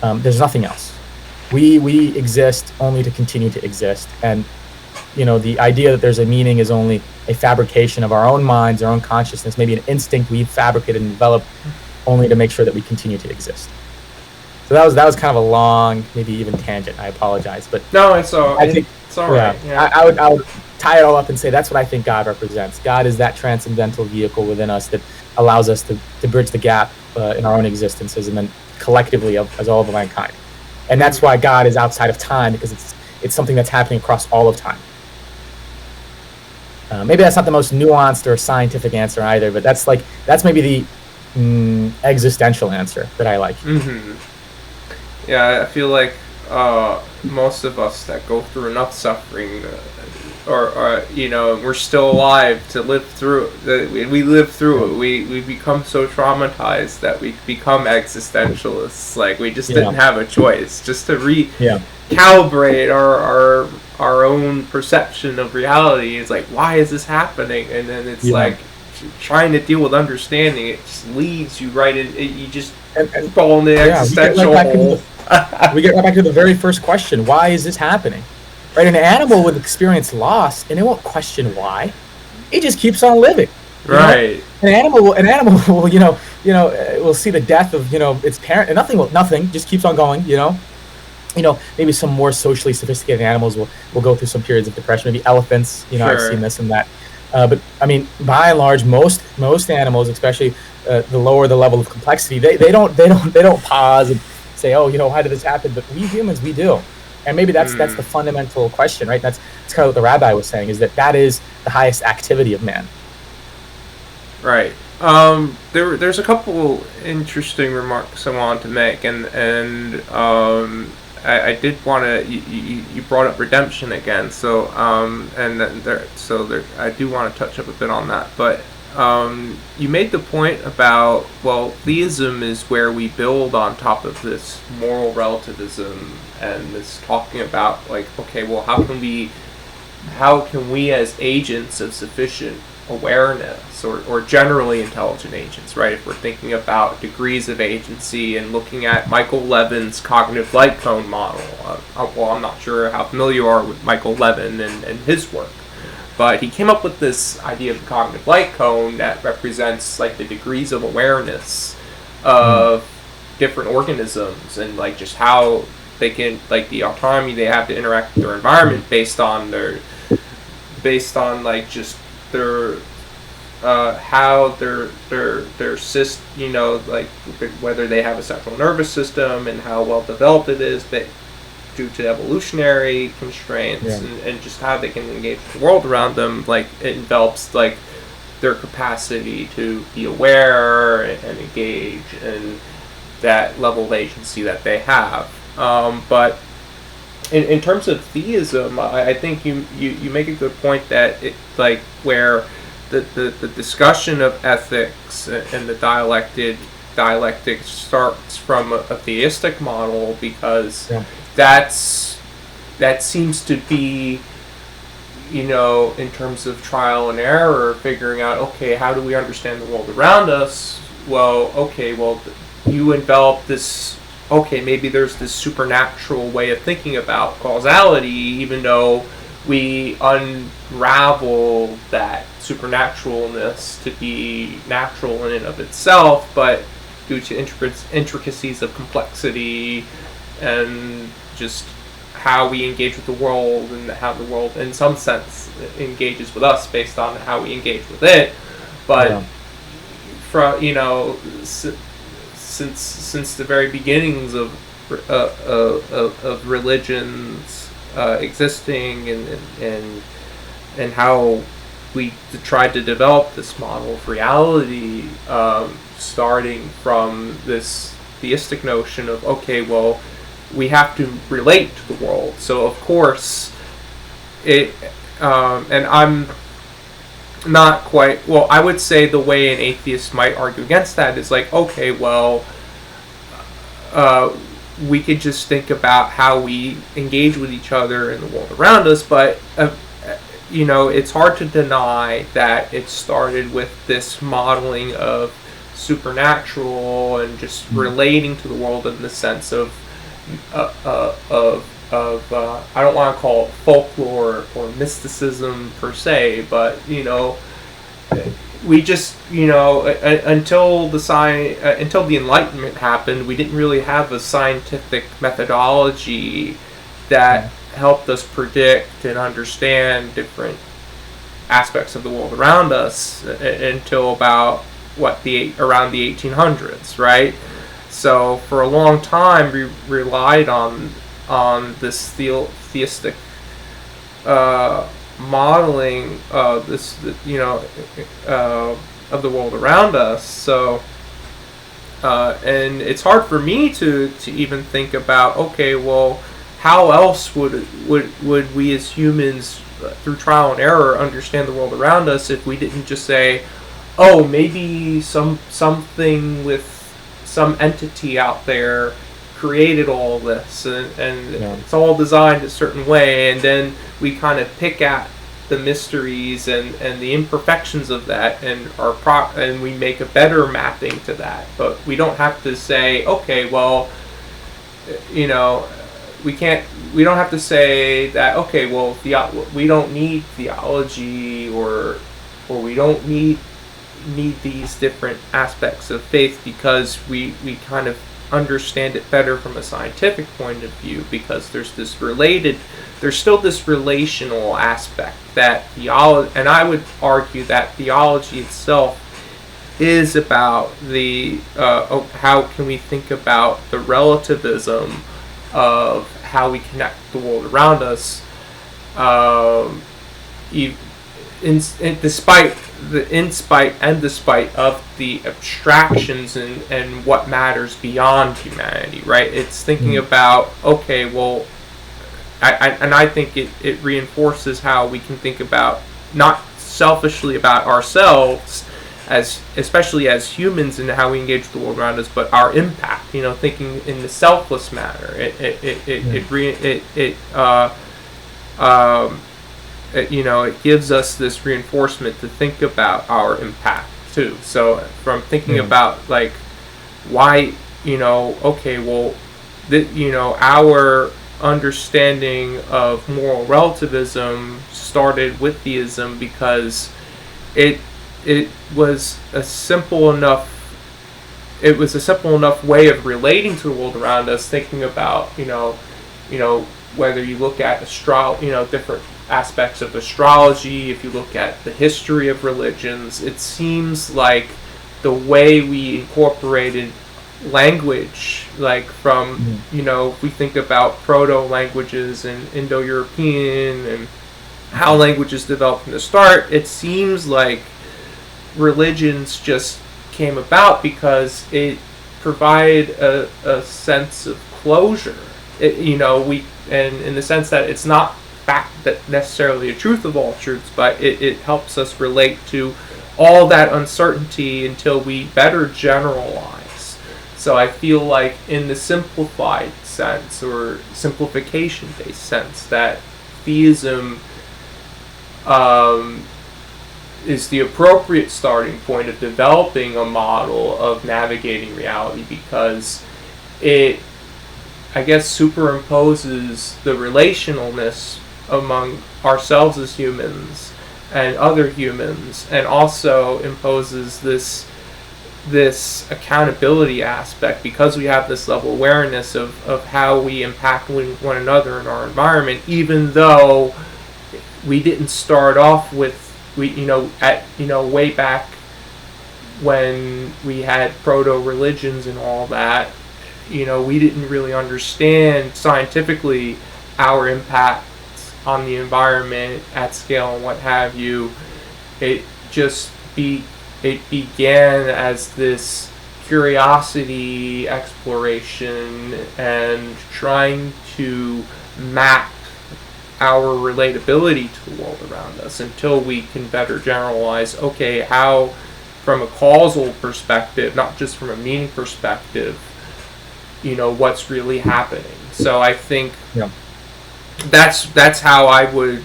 There's nothing else. We exist only to continue to exist. And, you know, the idea that there's a meaning is only a fabrication of our own minds, our own consciousness, maybe an instinct we've fabricated and developed. only to make sure that we continue to exist. So that was kind of a long, maybe even tangent. I apologize, but no, it's all right. Yeah. I would tie it all up and say that's what I think God represents. God is that transcendental vehicle within us that allows us to bridge the gap in our own existences and then collectively as all of mankind. And that's why God is outside of time, because it's something that's happening across all of time. Maybe that's not the most nuanced or scientific answer either, but that's maybe the existential answer that I like. Mm-hmm. Yeah, I feel like most of us that go through enough suffering, or we're still alive to live through it. We live through it. We become so traumatized that we become existentialists. Like, we just didn't have a choice. Just to recalibrate our own perception of reality. It's like, why is this happening? And then it's like trying to deal with understanding. It just leads you right in. You just fall in the existential hole. We get right back to the very first question: why is this happening? Right, an animal would experience loss, and it won't question why. It just keeps on living. Right. An animal will, will see the death of its parent, and nothing just keeps on going. Maybe some more socially sophisticated animals will go through some periods of depression. Maybe elephants. Sure. I've seen this and that. But I mean, by and large, most animals, especially the lower the level of complexity, they don't pause and say, oh, why did this happen? But we humans, we do. And maybe that's the fundamental question, right? That's kind of what the rabbi was saying, is that is the highest activity of man. Right. There's a couple interesting remarks I wanted to make, and I did want to. You brought up redemption again, so I do want to touch up a bit on that, but. You made the point about, theism is where we build on top of this moral relativism and this talking about, like, okay, how can we as agents of sufficient awareness or generally intelligent agents, right? If we're thinking about degrees of agency and looking at Michael Levin's cognitive light cone model. I'm not sure how familiar you are with Michael Levin and his work. But he came up with this idea of the cognitive light cone that represents like the degrees of awareness of different organisms and like just how they can, like, the autonomy they have to interact with their environment based on like just their how their like whether they have a central nervous system and how well developed it is, but due to evolutionary constraints and just how they can engage with the world around them. Like, it envelops like their capacity to be aware and engage and that level of agency that they have. But in terms of theism, I think you make a good point that it, like, where the discussion of ethics and the dialectic starts from a theistic model, because that seems to be, in terms of trial and error, figuring out, okay, how do we understand the world around us? You envelop this, maybe there's this supernatural way of thinking about causality, even though we unravel that supernaturalness to be natural in and of itself, but due to intricacies of complexity and just how we engage with the world and how the world in some sense engages with us based on how we engage with it. But since the very beginnings of religions existing and how we tried to develop this model of reality, starting from this theistic notion of, we have to relate to the world. So of course, and I'm not quite, I would say the way an atheist might argue against that is like, we could just think about how we engage with each other in the world around us, but it's hard to deny that it started with this modeling of supernatural and just relating to the world in the sense of I don't want to call it folklore or mysticism per se, but we just, until until the Enlightenment happened, we didn't really have a scientific methodology that helped us predict and understand different aspects of the world around us until about around the 1800s, right? So for a long time, we relied on this theistic modeling of this, of the world around us. So, and it's hard for me to even think about, okay, well, how else would we as humans, through trial and error, understand the world around us if we didn't just say, oh, maybe something with some entity out there created all this, and it's all designed a certain way, and then we kind of pick at the mysteries and the imperfections of that, and we make a better mapping to that. But we don't have to say, okay, well, we don't have to say that, okay, well, we don't need theology, or we don't need these different aspects of faith, because we kind of understand it better from a scientific point of view, because there's still this relational aspect that theology, and I would argue that theology itself is about the how can we think about the relativism of how we connect the world around us, despite of the abstractions and what matters beyond humanity, right? It's thinking about, okay, well, I think it reinforces how we can think about, not selfishly about ourselves, especially as humans, and how we engage with the world around us, but our impact. Thinking in the selfless manner. It gives us this reinforcement to think about our impact too. So from thinking about, like, why, okay, well, our understanding of moral relativism started with theism, because it was a simple enough way of relating to the world around us, thinking about, whether you look at different aspects of astrology, if you look at the history of religions, it seems like the way we incorporated language, like from, if we think about proto-languages and Indo-European and how languages developed from the start, it seems like religions just came about because it provided a sense of closure. And in the sense that it's not that necessarily a truth of all truths, but it helps us relate to all that uncertainty until we better generalize. So I feel like in the simplified sense, or simplification-based sense, that theism is the appropriate starting point of developing a model of navigating reality, because it, I guess, superimposes the relationalness among ourselves as humans and other humans, and also imposes this accountability aspect, because we have this level of awareness of how we impact one another in our environment, even though we didn't start off with, way back when we had proto-religions and all that, we didn't really understand scientifically our impact on the environment at scale and what have you. It began as this curiosity, exploration, and trying to map our relatability to the world around us, until we can better generalize, okay, how, from a causal perspective, not just from a meaning perspective, what's really happening. So I think that's how I would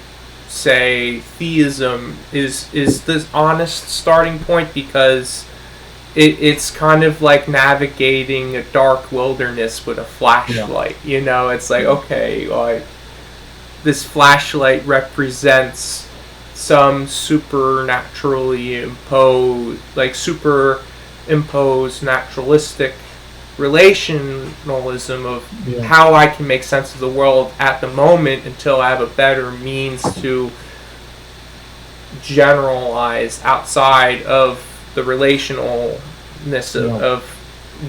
say theism is this honest starting point, because it's kind of like navigating a dark wilderness with a flashlight. It's like, okay, like, this flashlight represents some supernaturally imposed, like superimposed naturalistic relationalism of how I can make sense of the world at the moment until I have a better means to generalize outside of the relationalness of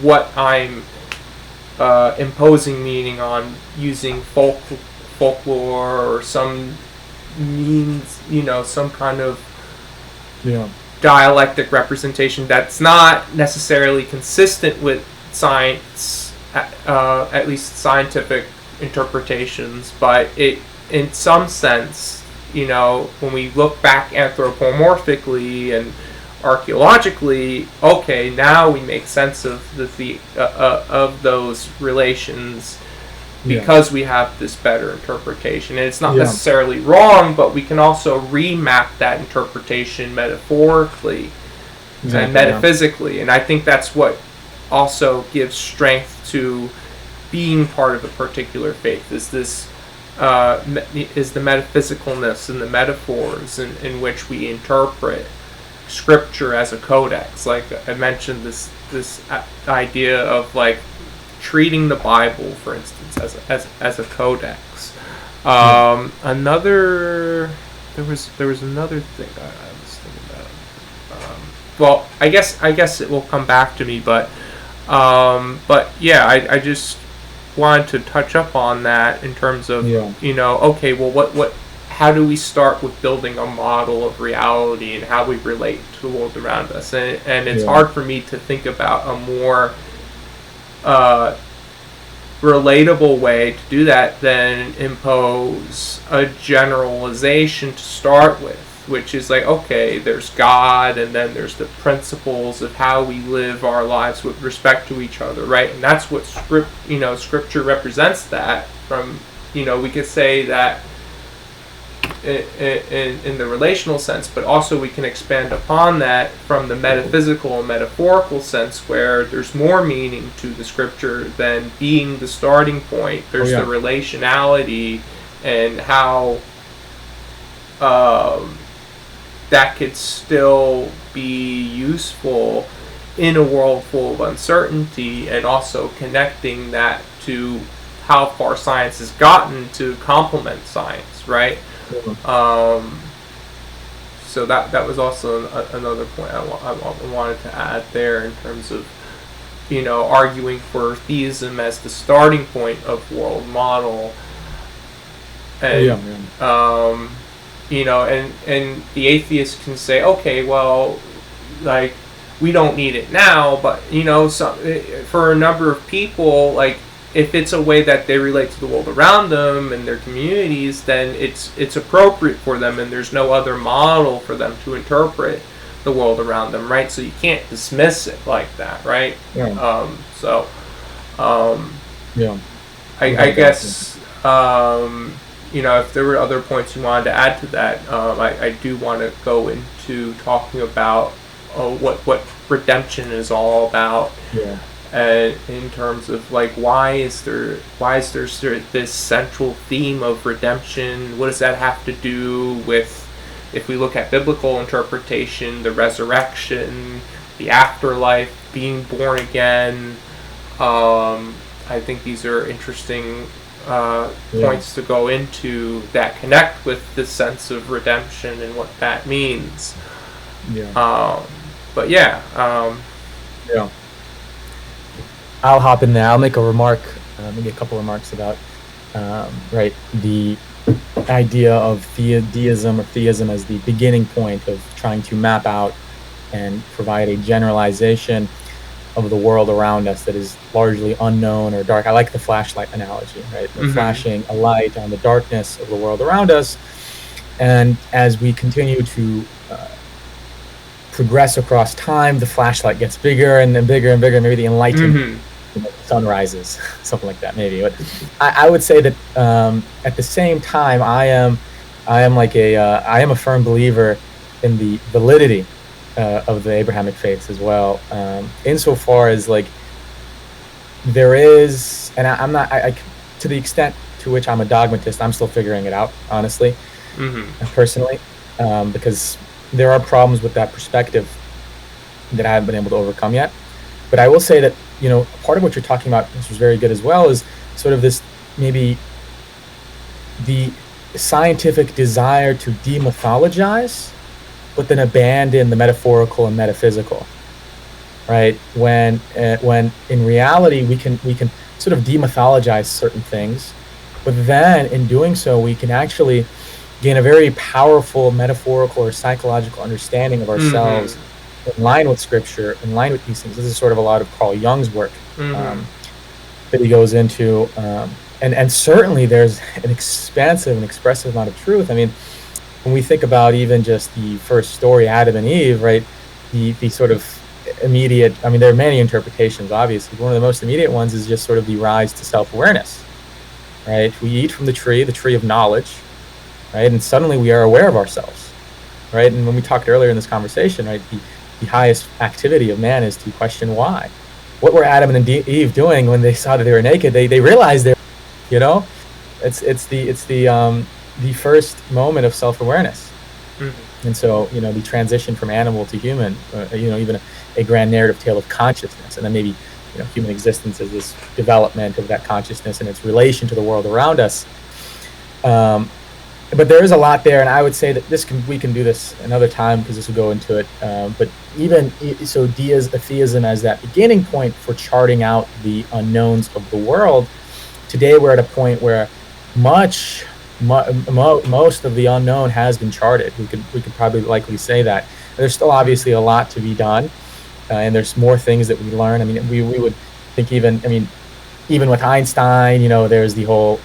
what I'm imposing meaning on using folklore or some means, some kind of dialectic representation that's not necessarily consistent with science, at least scientific interpretations, but it, in some sense, when we look back anthropomorphically and archaeologically, okay, now we make sense of of those relations because we have this better interpretation. And it's not necessarily wrong, but we can also remap that interpretation metaphorically and metaphysically. And I think that's what also gives strength to being part of a particular faith, is this is the metaphysicalness and the metaphors in which we interpret scripture as a codex. Like I mentioned, this idea of like treating the Bible, for instance, as a codex. Another there was another thing I was thinking about. Well, I guess it will come back to me, but yeah, I just wanted to touch up on that in terms of okay, well, what how do we start with building a model of reality and how we relate to the world around us? And it's hard for me to think about a more relatable way to do that than impose a generalization to start with, which is like, okay, there's God, and then there's the principles of how we live our lives with respect to each other, right? And that's what scripture represents. That from, we could say that in the relational sense, but also we can expand upon that from the metaphysical and metaphorical sense, where there's more meaning to the scripture than being the starting point. There's the relationality and how that could still be useful in a world full of uncertainty, and also connecting that to how far science has gotten to complement science, right? So that was also another point I wanted to add there, in terms of arguing for theism as the starting point of world model, and and the atheist can say, okay, well, like, we don't need it now, but for a number of people, like, if it's a way that they relate to the world around them and their communities, then it's appropriate for them, and there's no other model for them to interpret the world around them, right? So you can't dismiss it like that, right? I guess if there were other points you wanted to add to that, I do want to go into talking about what redemption is all about. In terms of like, why is there this central theme of redemption? What does that have to do with, if we look at biblical interpretation, the resurrection, the afterlife, being born again? I think these are interesting points to go into that connect with the sense of redemption and what that means. I'll hop in there. I'll make a remark, maybe a couple remarks about the idea of deism or theism as the beginning point of trying to map out and provide a generalization of the world around us that is largely unknown or dark. I like the flashlight analogy, right? We're flashing a light on the darkness of the world around us, and as we continue to progress across time, the flashlight gets bigger and then bigger and bigger. Maybe the enlightenment sun rises, something like that, maybe. But I would say that at the same time, I am a firm believer in the validity of the Abrahamic faiths as well, insofar as like there is, and I'm not, to the extent to which I'm a dogmatist, I'm still figuring it out, honestly, personally. because there are problems with that perspective that I haven't been able to overcome yet. But I will say that, part of what you're talking about, which was very good as well, is sort of this, maybe the scientific desire to demythologize, but then abandon the metaphorical and metaphysical, right? When in reality we can sort of demythologize certain things, but then in doing so we can actually gain a very powerful metaphorical or psychological understanding of ourselves, in line with scripture, in line with these things. This is sort of a lot of Carl Jung's work that he goes into, and certainly there's an expansive and expressive amount of truth. I mean, when we think about even just the first story, Adam and Eve, right? The sort of immediate, I mean, there are many interpretations, obviously. One of the most immediate ones is just sort of the rise to self-awareness, right? We eat from the tree of knowledge, right? And suddenly we are aware of ourselves, right? And when we talked earlier in this conversation, right, the highest activity of man is to question why. What were Adam and Eve doing when they saw that they were naked? They realized they're, it's the first moment of self-awareness. And so, the transition from animal to human, even a grand narrative tale of consciousness, and then maybe, human existence as this development of that consciousness and its relation to the world around us. But there is a lot there, and I would say that we can do this another time because this will go into it. But even so, theism as that beginning point for charting out the unknowns of the world. Today we're at a point where most of the unknown has been charted. We could probably likely say that. There's still obviously a lot to be done, and there's more things that we learn. I mean, we would think even with Einstein, there's the whole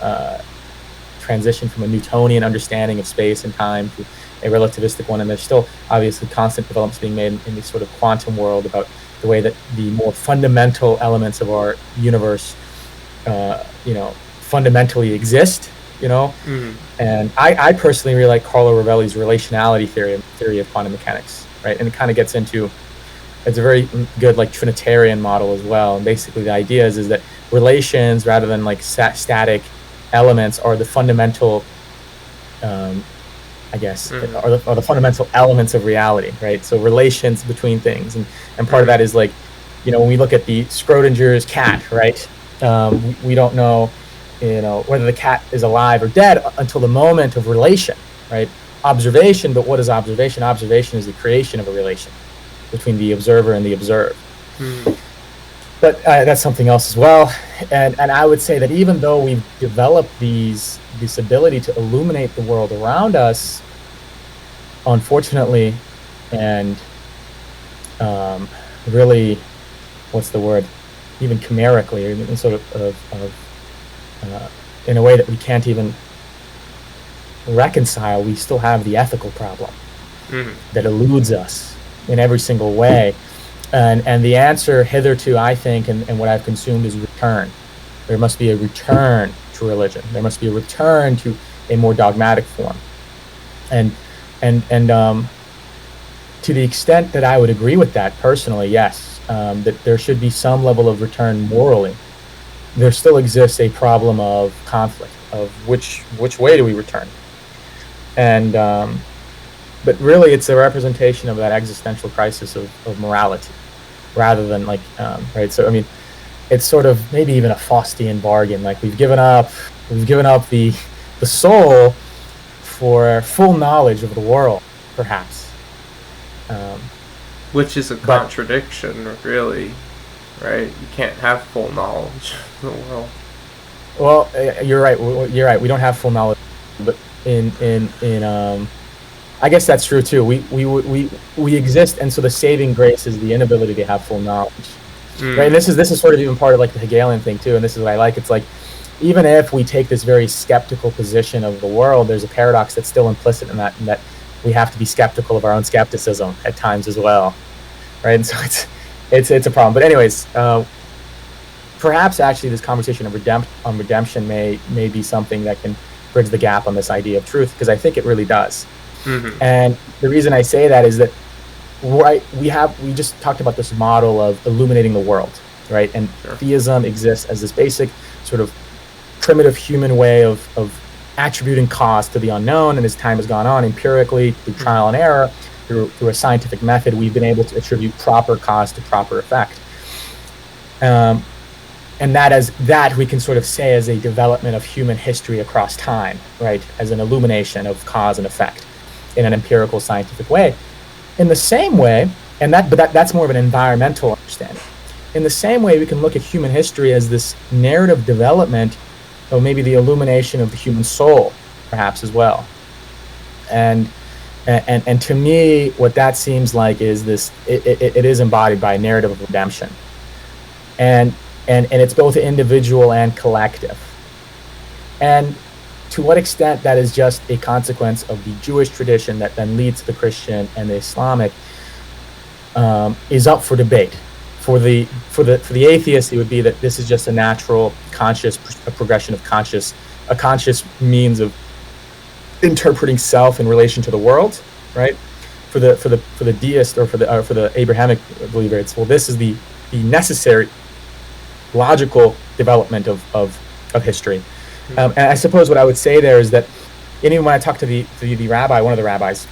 transition from a Newtonian understanding of space and time to a relativistic one, and there's still obviously constant developments being made in the sort of quantum world about the way that the more fundamental elements of our universe, fundamentally exist. And I personally really like Carlo Rovelli's relationality theory of quantum mechanics, right? And it kind of gets into, it's a very good like Trinitarian model as well. And basically the idea is that relations, rather than like static elements, are the fundamental, are the fundamental elements of reality, right? So relations between things, and part of that is like, when we look at the Schrodinger's cat, right? We don't know, whether the cat is alive or dead until the moment of relation, right? Observation, but what is observation? Observation is the creation of a relation between the observer and the observed. But that's something else as well. And I would say that even though we've developed this ability to illuminate the world around us, unfortunately, and really, what's the word? Even chimerically, or sort of in a way that we can't even reconcile, we still have the ethical problem that eludes us in every single way. And the answer hitherto, I think, and what I've consumed is return. There must be a return to religion. There must be a return to a more dogmatic form. And to the extent that I would agree with that personally, yes, that there should be some level of return morally. There still exists a problem of conflict of which way do we return, and but really it's a representation of that existential crisis of morality, rather than like right. So I mean, it's sort of maybe even a Faustian bargain. Like we've given up the soul for full knowledge of the world, perhaps. Which is a contradiction, really, right? You can't have full knowledge of the world. Well, you're right. We don't have full knowledge, but in I guess that's true too. We exist, and so the saving grace is the inability to have full knowledge, right? And this is sort of even part of like the Hegelian thing too. And this is what I like. It's like, even if we take this very skeptical position of the world, there's a paradox that's still implicit in that we have to be skeptical of our own skepticism at times as well, right? And so it's a problem. But anyways, perhaps actually this conversation on redemption may be something that can bridge the gap on this idea of truth, because I think it really does. And the reason I say that is that we just talked about this model of illuminating the world, right? And theism exists as this basic sort of primitive human way of attributing cause to the unknown, and as time has gone on, empirically, through trial and error, through a scientific method, we've been able to attribute proper cause to proper effect. And that we can sort of say as a development of human history across time, right? As an illumination of cause and effect in an empirical scientific way. In the same way, that's more of an environmental understanding. In the same way, we can look at human history as this narrative development, or maybe the illumination of the human soul, perhaps as well. And to me, what that seems like is this: it is embodied by a narrative of redemption, and it's both individual and collective. And to what extent that is just a consequence of the Jewish tradition that then leads to the Christian and the Islamic is up for debate. For the atheist, it would be that this is just a natural, conscious progression of a conscious means of interpreting self in relation to the world, right? For the deist or for the Abrahamic believer, it's, well, this is the necessary, logical development of history. And I suppose what I would say there is that, and even when I talked to the rabbi, one of the rabbis,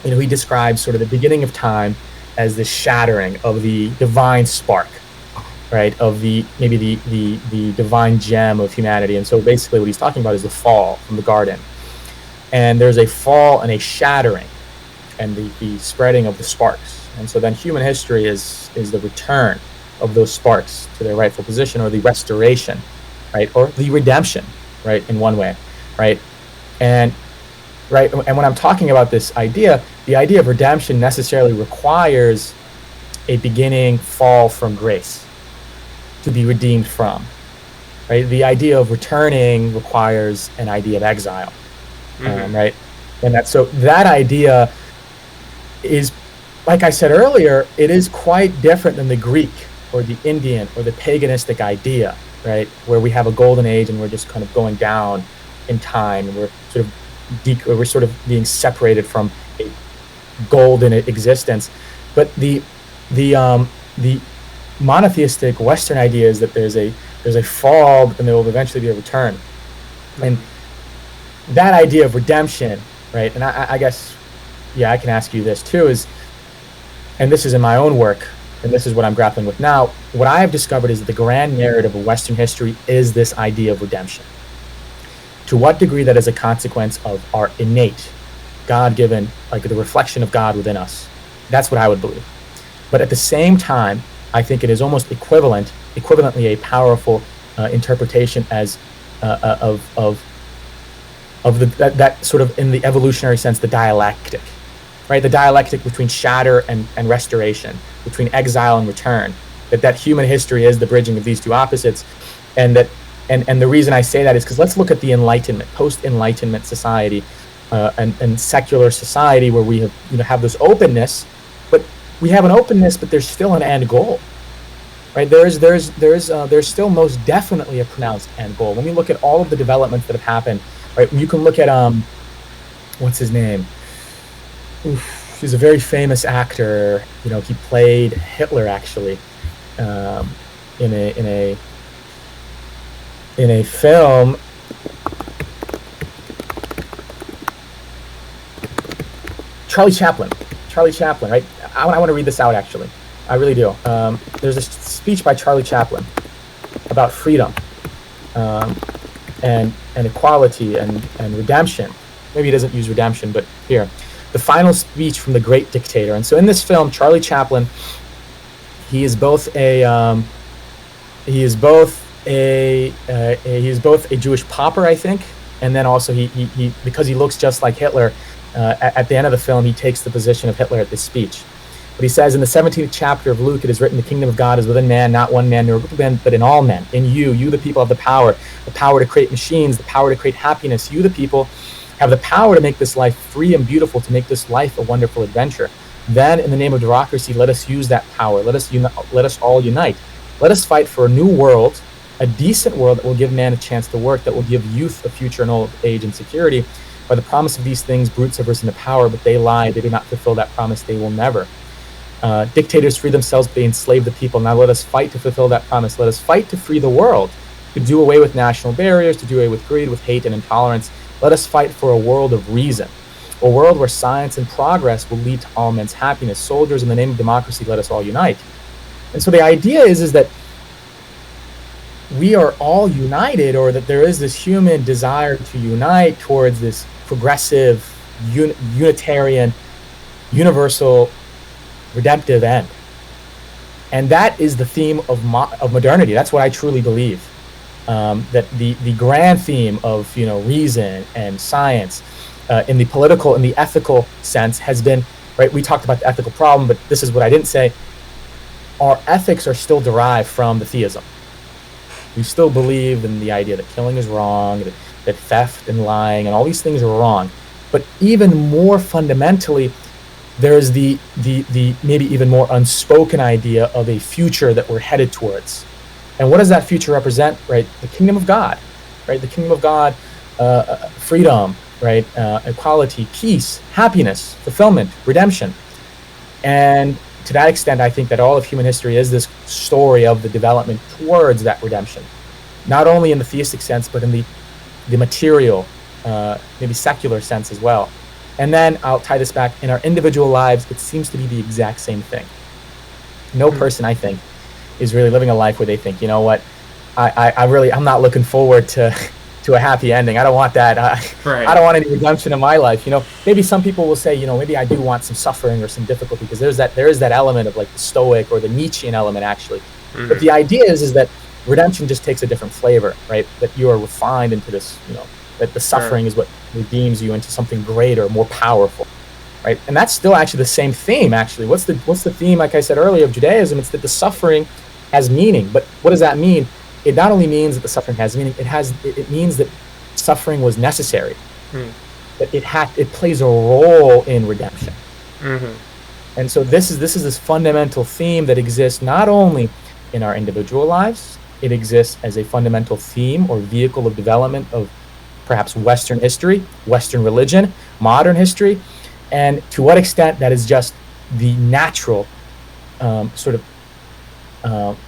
he describes sort of the beginning of time as the shattering of the divine spark, right? Of the divine gem of humanity. And so basically what he's talking about is the fall from the garden. And there's a fall and a shattering and the spreading of the sparks. And so then human history is the return of those sparks to their rightful position, or the restoration, right? Or the redemption, right? In one way, right? And when I'm talking about this idea, the idea of redemption necessarily requires a beginning fall from grace to be redeemed from, right? The idea of returning requires an idea of exile, right? And that idea is, like I said earlier, it is quite different than the Greek or the Indian or the paganistic idea, right? Where we have a golden age and we're just kind of going down in time, and we're sort of being separated from a golden existence. But the monotheistic Western idea is that there's a fall, and there will eventually be a return. And that idea of redemption, right? And I guess, I can ask you this too, and this is in my own work, and this is what I'm grappling with now. What I have discovered is that the grand narrative of Western history is this idea of redemption. To what degree that is a consequence of our innate, God-given, like the reflection of God within us. That's what I would believe. But at the same time, I think it is almost equivalently a powerful interpretation as of that sort of, in the evolutionary sense, the dialectic, right? The dialectic between shatter and restoration, between exile and return. That human history is the bridging of these two opposites, and the reason I say that is because let's look at the Enlightenment, post-Enlightenment society, and secular society, where we have this openness, but we have an openness, but there's still an end goal, right? There's still most definitely a pronounced end goal. When we look at all of the developments that have happened, right? You can look at what's his name? He's a very famous actor. He played Hitler actually in a film. Charlie Chaplin, right? I want to read this out, actually. I really do. There's a speech by Charlie Chaplin about freedom and equality and redemption. Maybe he doesn't use redemption, but here. The final speech from the great dictator. And so in this film, Charlie Chaplin, he is both a Jewish pauper, I think, and then also he because he looks just like Hitler. At the end of the film, he takes the position of Hitler at this speech. But he says, in the 17th chapter of Luke, it is written, the kingdom of God is within man, not one man nor a group of men, but in all men. In you the people have the power to create machines, the power to create happiness. You, the people, have the power to make this life free and beautiful, to make this life a wonderful adventure. Then, in the name of democracy, let us use that power. Let us all unite. Let us fight for a new world, a decent world that will give man a chance to work, that will give youth a future in old age and security. By the promise of these things, brutes have risen to power, but they lie. They do not fulfill that promise. They will never. Dictators free themselves, but they enslave the people. Now let us fight to fulfill that promise. Let us fight to free the world, to do away with national barriers, to do away with greed, with hate and intolerance. Let us fight for a world of reason, a world where science and progress will lead to all men's happiness. Soldiers, in the name of democracy, let us all unite. And so the idea is that we are all united, or that there is this human desire to unite towards this progressive, unitarian, universal, redemptive end. And that is the theme of modernity. That's what I truly believe. That the grand theme of reason and science, in the political and the ethical sense, has been, right, we talked about the ethical problem, but this is what I didn't say. Our ethics are still derived from the theism. We still believe in the idea that killing is wrong, that theft and lying and all these things are wrong. But even more fundamentally, there is the maybe even more unspoken idea of a future that we're headed towards. And what does that future represent? Right, the kingdom of God, right? The kingdom of God, freedom, right? Equality, peace, happiness, fulfillment, redemption. And to that extent, I think that all of human history is this story of the development towards that redemption, not only in the theistic sense, but in the material, maybe secular sense as well. And then I'll tie this back. In our individual lives, it seems to be the exact same thing. No person, I think, is really living a life where they think, you know what, I'm not looking forward to a happy ending. I don't want that. Right. I don't want any redemption in my life. Maybe some people will say, maybe I do want some suffering or some difficulty, because there is that element of like the Stoic or the Nietzschean element, actually. Mm-hmm. But the idea is that redemption just takes a different flavor, right? That you are refined into this, that the suffering is what redeems you into something greater, more powerful, right? And that's still actually the same theme, actually. What's the theme, like I said earlier, of Judaism? It's that the suffering has meaning. But what does that mean? It not only means that the suffering has meaning, it means that suffering was necessary. That it plays a role in redemption. Mm-hmm. And so this is this fundamental theme that exists not only in our individual lives, it exists as a fundamental theme or vehicle of development of perhaps Western history, Western religion, modern history, and to what extent that is just the natural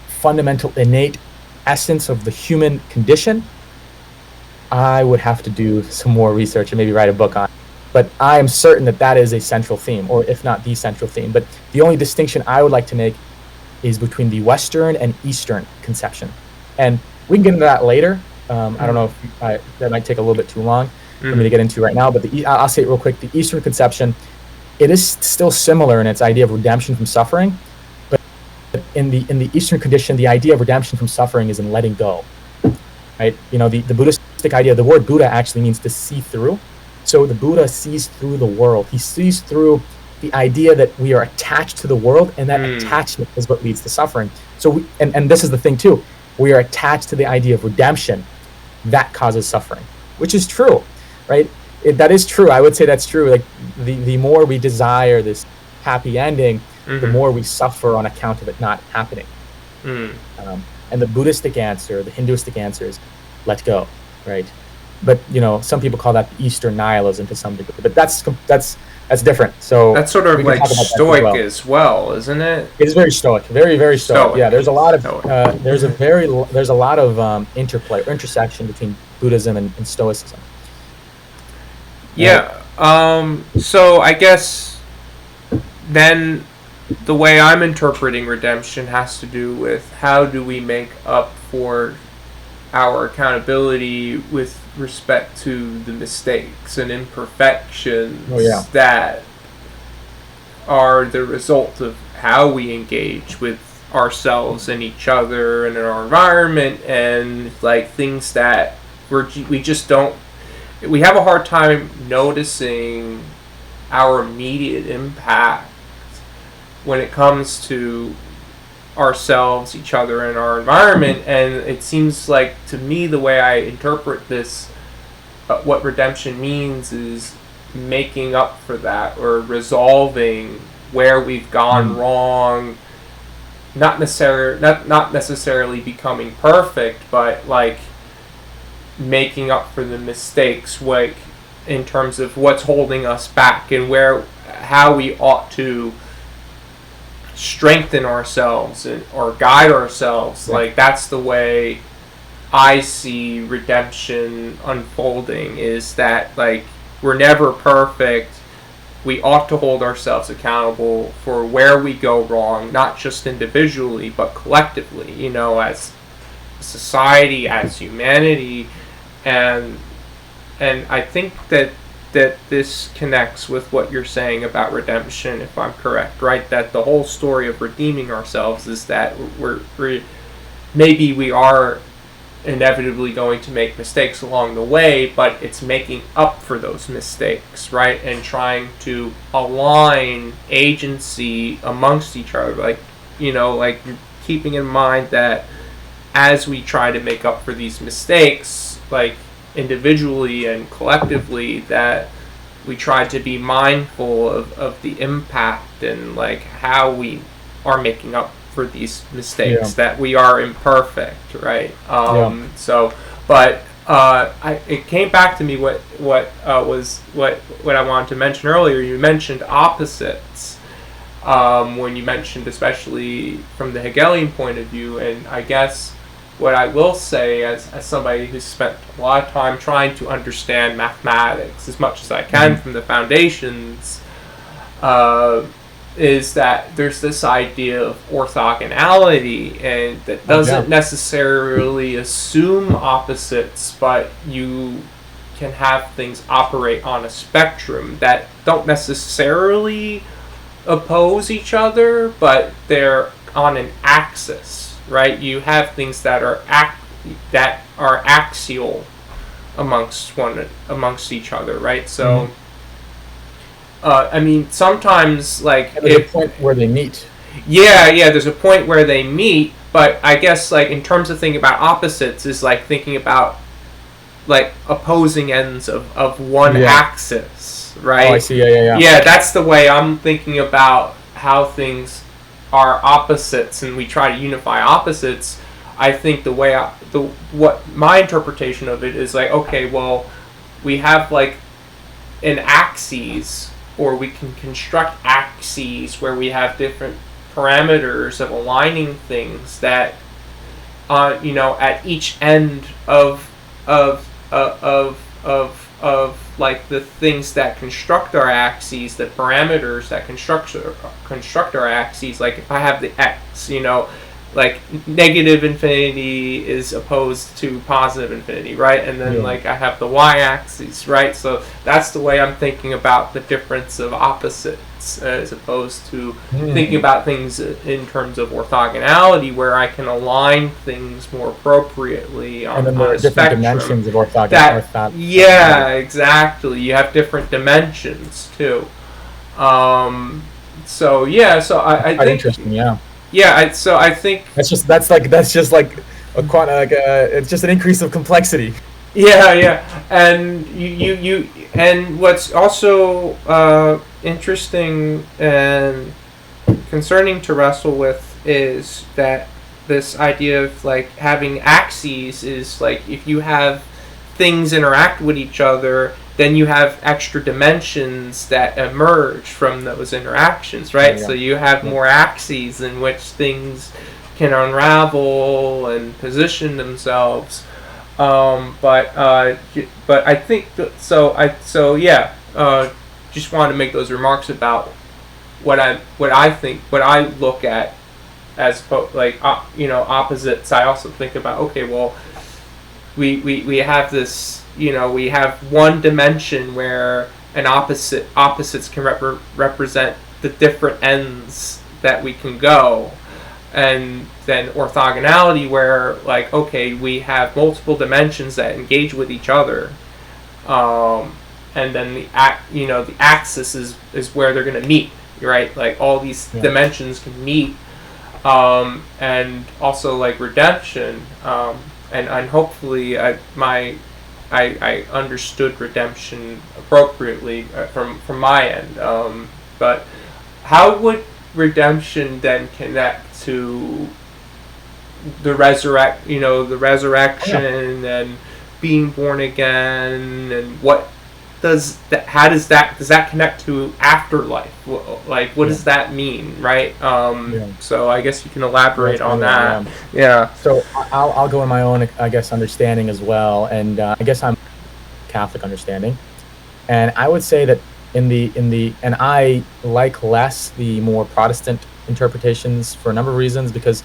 fundamental innate essence of the human condition. I would have to do some more research and maybe write a book on it. But I am certain that is a central theme, or if not the central theme. But the only distinction I would like to make is between the Western and Eastern conception. And we can get into that later. I don't know if that might take a little bit too long for me to get into right now, but I'll say it real quick. The Eastern conception, it is still similar in its idea of redemption from suffering, but in the Eastern condition, the idea of redemption from suffering is in letting go, right? The Buddhistic idea, the word Buddha actually means to see through. So the Buddha sees through the world. He sees through the idea that we are attached to the world, and that attachment is what leads to suffering. So and this is the thing too, we are attached to the idea of redemption. That causes suffering, which is true, right? That is true. I would say that's true. Like the more we desire this happy ending, the more we suffer on account of it not happening. And the Buddhistic answer, the Hinduistic answer is let go, right? But some people call that the Eastern nihilism to some degree. But that's different. So that's sort of like Stoic as well, isn't it? It is very Stoic, very very Stoic. Yeah, there's a lot of there's a lot of interplay or intersection between Buddhism and Stoicism. Yeah. So I guess then the way I'm interpreting redemption has to do with how do we make up for our accountability with respect to the mistakes and imperfections that are the result of how we engage with ourselves and each other and in our environment, and like things that we have a hard time noticing our immediate impact when it comes to ourselves, each other, and our environment. And it seems like to me the way I interpret this, what redemption means is making up for that or resolving where we've gone wrong, not necessarily becoming perfect, but like making up for the mistakes, like in terms of what's holding us back and how we ought to strengthen ourselves or guide ourselves. Like that's the way I see redemption unfolding is that, like, we're never perfect. We ought to hold ourselves accountable for where we go wrong, not just individually, but collectively, you know, as society, as humanity. And I think that this connects with what you're saying about redemption, if I'm correct, right? That the whole story of redeeming ourselves is that we're maybe we are inevitably going to make mistakes along the way, but it's making up for those mistakes, right? And trying to align agency amongst each other, like, you know, like keeping in mind that as we try to make up for these mistakes, like individually and collectively, that we try to be mindful of the impact and like how we are making up for these mistakes, that we are imperfect, right? So, but it came back to me what I wanted to mention earlier. You mentioned opposites when you mentioned, especially from the Hegelian point of view, and I guess what I will say as somebody who's spent a lot of time trying to understand mathematics as much as I can from the foundations, is that there's this idea of orthogonality, and that doesn't necessarily assume opposites, but you can have things operate on a spectrum that don't necessarily oppose each other, but they're on an axis, right? You have things that are axial amongst each other, right? So I mean, sometimes, like, there's a point where they meet. Yeah, there's a point where they meet, but I guess, like, in terms of thinking about opposites, is like thinking about, like, opposing ends of one axis, right? Oh, I see. Yeah. Yeah, that's the way I'm thinking about how things are opposites, and we try to unify opposites. I think what my interpretation of it is, like, okay, well, we have, like, an axis, or we can construct axes where we have different parameters of aligning things that, you know, at each end of like the things that construct our axes, the parameters that construct our axes. Like, if I have the x, you know, like negative infinity is opposed to positive infinity, right? And then like I have the y-axis, right? So that's the way I'm thinking about the difference of opposites, as opposed to thinking about things in terms of orthogonality, where I can align things more appropriately on, and then there are different spectrum. Dimensions of orthogonality. Yeah, exactly. You have different dimensions too. So I think interesting. Yeah. Yeah, so I think that's just like a it's just an increase of complexity. Yeah, and you and what's also interesting and concerning to wrestle with is that this idea of, like, having axes is, like, if you have things interact with each other, then you have extra dimensions that emerge from those interactions, right? So you have more axes in which things can unravel and position themselves. But I think just wanted to make those remarks about what I look at as, like, you know, opposites. I also think about, okay, well, we have this. You know, we have one dimension where opposites can represent the different ends that we can go, and then orthogonality, where, like, okay, we have multiple dimensions that engage with each other, and then the axis is where they're going to meet, right? Like, all these dimensions can meet, and also, like, redemption, and hopefully I understood redemption appropriately from my end. But how would redemption then connect to the resurrection and being born again, and what does that connect to afterlife? Like, what does that mean, right? So I guess you can elaborate on that. Yeah. So I'll go in my own, I guess, understanding as well, and I guess I'm Catholic understanding, and I would say that and I like less the more Protestant interpretations for a number of reasons, because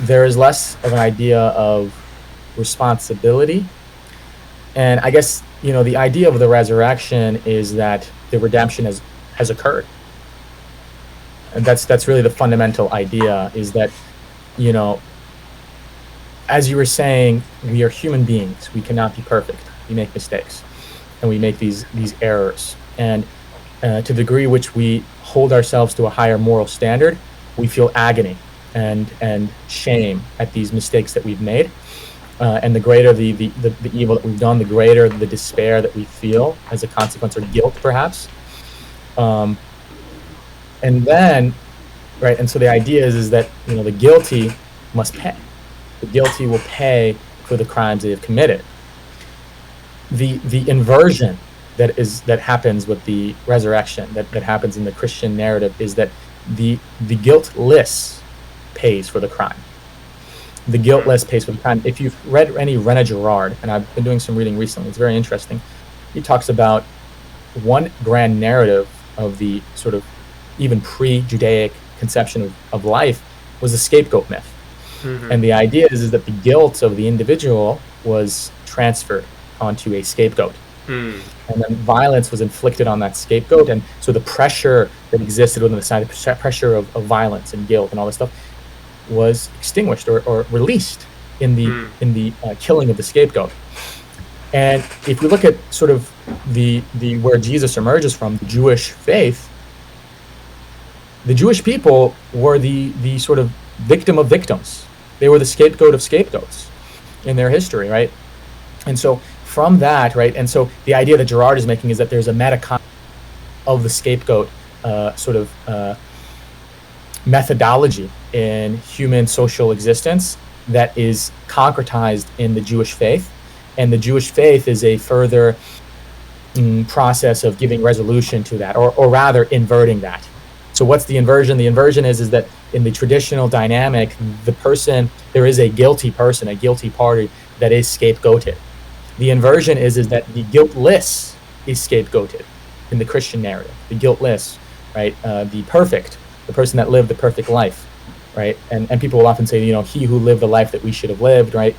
there is less of an idea of responsibility. And I guess, the idea of the resurrection is that the redemption has occurred. And that's really the fundamental idea, is that, as you were saying, we are human beings. We cannot be perfect. We make mistakes, and we make these errors. And to the degree which we hold ourselves to a higher moral standard, we feel agony and shame at these mistakes that we've made. And the greater the evil that we've done, the greater the despair that we feel as a consequence, or guilt, perhaps. And then, right, and so the idea is that, the guilty must pay. The guilty will pay for the crimes they have committed. The inversion that happens with the resurrection, that happens in the Christian narrative, is that the guiltless pays for the crime. The guiltless pays for the crime. If you've read any René Girard, and I've been doing some reading recently, it's very interesting. He talks about one grand narrative of the sort of even pre-Judaic conception of life was the scapegoat myth. Mm-hmm. And the idea is that the guilt of the individual was transferred onto a scapegoat. And then violence was inflicted on that scapegoat. And so the pressure that existed within the society, the pressure of violence and guilt and all this stuff, was extinguished or released in the killing of the scapegoat. And if we look at sort of the where Jesus emerges from, the Jewish faith, the Jewish people were the sort of victim of victims. They were the scapegoat of scapegoats in their history, right? And so from that, right, and so the idea that Girard is making is that there's a metacon of the scapegoat methodology in human social existence that is concretized in the Jewish faith. And the Jewish faith is a further process of giving resolution to that, or rather inverting that. So what's the inversion? The inversion is that in the traditional dynamic, there is a guilty person, a guilty party that is scapegoated. The inversion is that the guiltless is scapegoated in the Christian narrative. The guiltless, right? The perfect, the person that lived the perfect life, right? And people will often say, he who lived the life that we should have lived, right,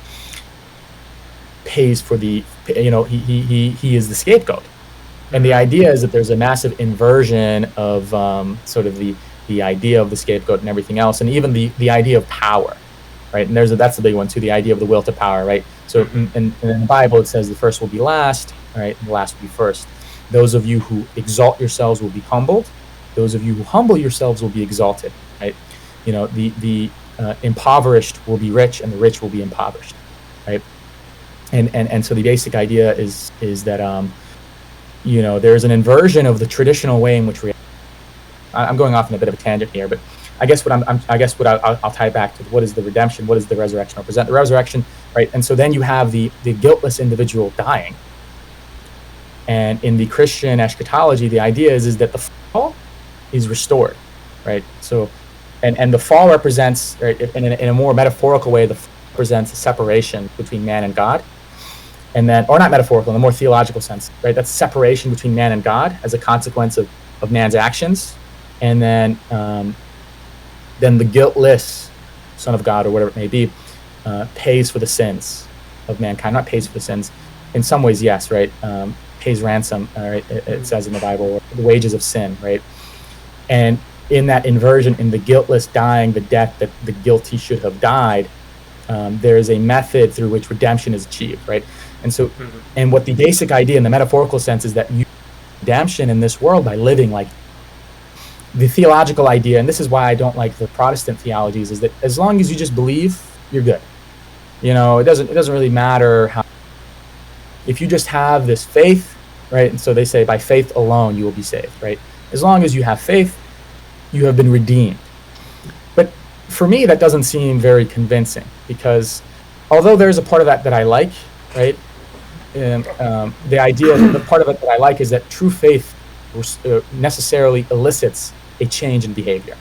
pays for the, he is the scapegoat. And the idea is that there's a massive inversion of sort of the idea of the scapegoat and everything else, and even the idea of power, right? And that's the big one too, the idea of the will to power, right? So in the Bible it says the first will be last, right? And the last will be first. Those of you who exalt yourselves will be humbled. Those of you who humble yourselves will be exalted, right? The impoverished will be rich, and the rich will be impoverished, right? And so the basic idea is that there's an inversion of the traditional way in which I'm going off on a bit of a tangent here, but I guess I'll tie it back to what is the redemption, what is the resurrection represent? The resurrection, right? And so then you have the guiltless individual dying. And in the Christian eschatology, the idea is that the fall is restored, right? So, and the fall represents, right, in a more metaphorical way, the fall represents a separation between man and God. And then, or not metaphorical, in a more theological sense, right? That's separation between man and God as a consequence of man's actions. And then the guiltless Son of God, or whatever it may be, pays for the sins of mankind. Not pays for the sins. In some ways, yes, right? Pays ransom, right? It says in the Bible, or the wages of sin, right? And in that inversion, in the guiltless dying the death that the guilty should have died, there is a method through which redemption is achieved, right? And so, and what the basic idea in the metaphorical sense is that you redemption in this world by living like the theological idea, and this is why I don't like the Protestant theologies, is that as long as you just believe, you're good. It doesn't really matter how. If you just have this faith, right? And so they say by faith alone you will be saved, right? As long as you have faith, you have been redeemed. But for me, that doesn't seem very convincing, because although there's a part of that I like, right? the idea, the part of it that I like is that true faith necessarily elicits a change in behavior,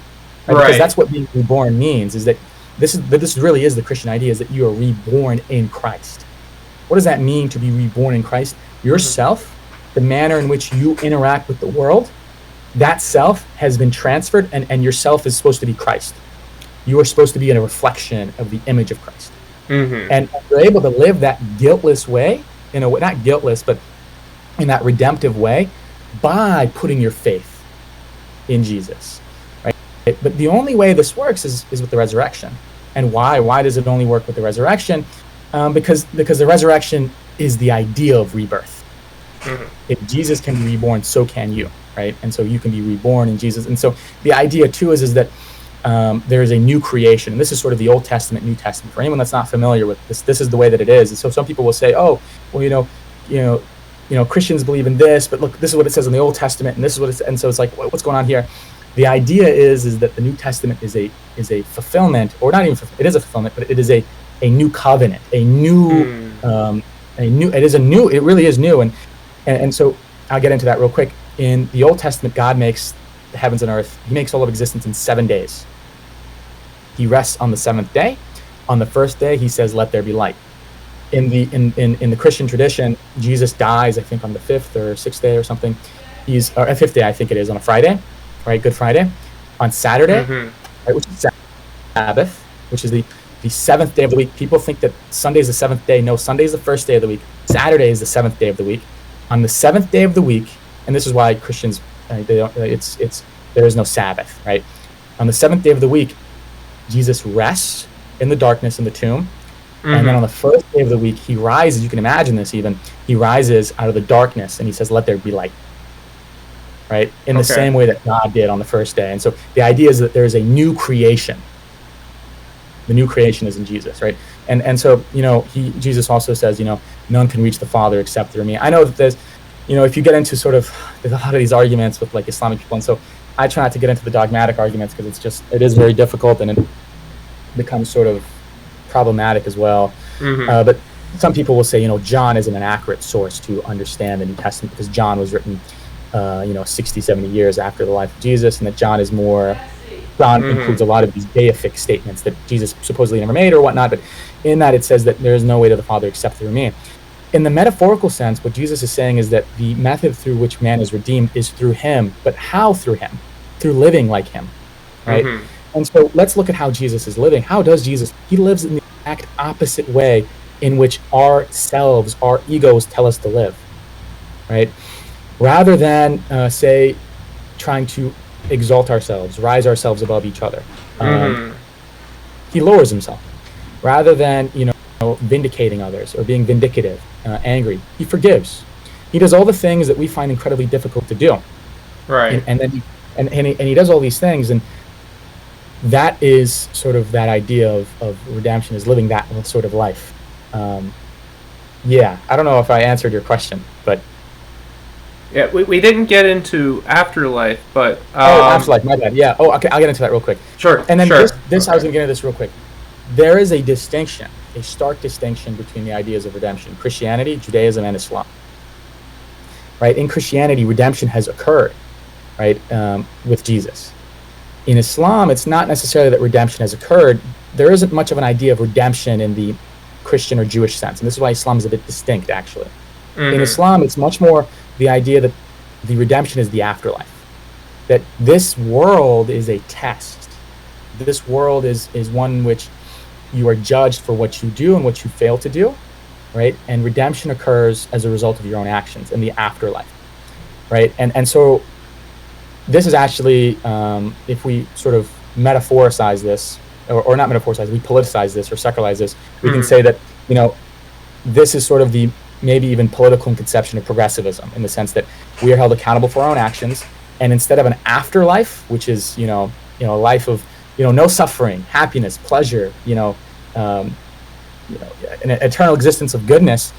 right? Because that's what being reborn means. Is that this really is the Christian idea, is that you are reborn in Christ. What does that mean to be reborn in Christ? Yourself, the manner in which you interact with the world, that self has been transferred, and yourself is supposed to be Christ. You are supposed to be in a reflection of the image of Christ. And you're able to live that guiltless way, in a way, not guiltless, but in that redemptive way, by putting your faith in Jesus, right? But the only way this works is with the resurrection. And why? Why does it only work with the resurrection? Because the resurrection is the idea of rebirth. If Jesus can be reborn, so can you, right? And so you can be reborn in Jesus. And so the idea too is that there is a new creation. And this is sort of the Old Testament, New Testament. For anyone that's not familiar with this is the way that it is. And so some people will say, oh, well, Christians believe in this, but look, this is what it says in the Old Testament, and this is what it's, and so it's like, what's going on here? The idea is that the New Testament is a fulfillment, or not even, it is a fulfillment, but it is a new covenant, it really is new. And so I'll get into that real quick. In the Old Testament, God makes the heavens and earth. He makes all of existence in 7 days. He rests on the seventh day. On the first day, he says, let there be light. In the Christian tradition, Jesus dies, I think, on the fifth or sixth day or something. Or fifth day, I think it is, on a Friday, right? Good Friday. On Saturday, right, which is Sabbath, which is the seventh day of the week. People think that Sunday is the seventh day. No, Sunday is the first day of the week. Saturday is the seventh day of the week. On the seventh day of the week, and this is why Christians, there is no Sabbath, right? On the seventh day of the week, Jesus rests in the darkness in the tomb. And then on the first day of the week, he rises. You can imagine this even. He rises out of the darkness and he says, let there be light. Right? In the same way that God did on the first day. And so the idea is that there is a new creation. The new creation is in Jesus, right? And so, Jesus also says, none can reach the Father except through me. I know that there's, if you get into there's a lot of these arguments with like Islamic people. And so I try not to get into the dogmatic arguments because it is very difficult and it becomes sort of problematic as well. But some people will say, John isn't an accurate source to understand the New Testament because John was written, 60, 70 years after the life of Jesus, and that John includes a lot of these deific statements that Jesus supposedly never made or whatnot, but in that it says that there is no way to the Father except through me. In the metaphorical sense, what Jesus is saying is that the method through which man is redeemed is through him, but how through him? Through living like him, right? And so let's look at how Jesus is living. How does Jesus? He lives in the exact opposite way in which our selves, our egos tell us to live, right? Rather than, say, trying to exalt ourselves, rise ourselves above each other. He lowers himself. Rather than, vindicating others or being vindicative, angry, he forgives. He does all the things that we find incredibly difficult to do. Right. And then he does all these things, and that is sort of that idea of redemption, is living that sort of life. I don't know if I answered your question, but yeah, we didn't get into afterlife, but afterlife, my bad. Yeah. Oh, okay. I'll get into that real quick. Sure. And then this I was going to get into this real quick. There is a distinction, a stark distinction between the ideas of redemption: Christianity, Judaism, and Islam. Right? In Christianity, redemption has occurred, right, with Jesus. In Islam, it's not necessarily that redemption has occurred. There isn't much of an idea of redemption in the Christian or Jewish sense, and this is why Islam is a bit distinct, actually. In Islam, it's much more the idea that the redemption is the afterlife, that this world is a test. This world is one in which you are judged for what you do and what you fail to do, right? And redemption occurs as a result of your own actions in the afterlife, right? And so this is actually, if we sort of metaphoricize this, or not metaphoricize, we politicize this or secularize this, we can say that, this is sort of the maybe even political conception of progressivism, in the sense that we are held accountable for our own actions, and instead of an afterlife, which is, a life of, no suffering, happiness, pleasure, an eternal existence of goodness,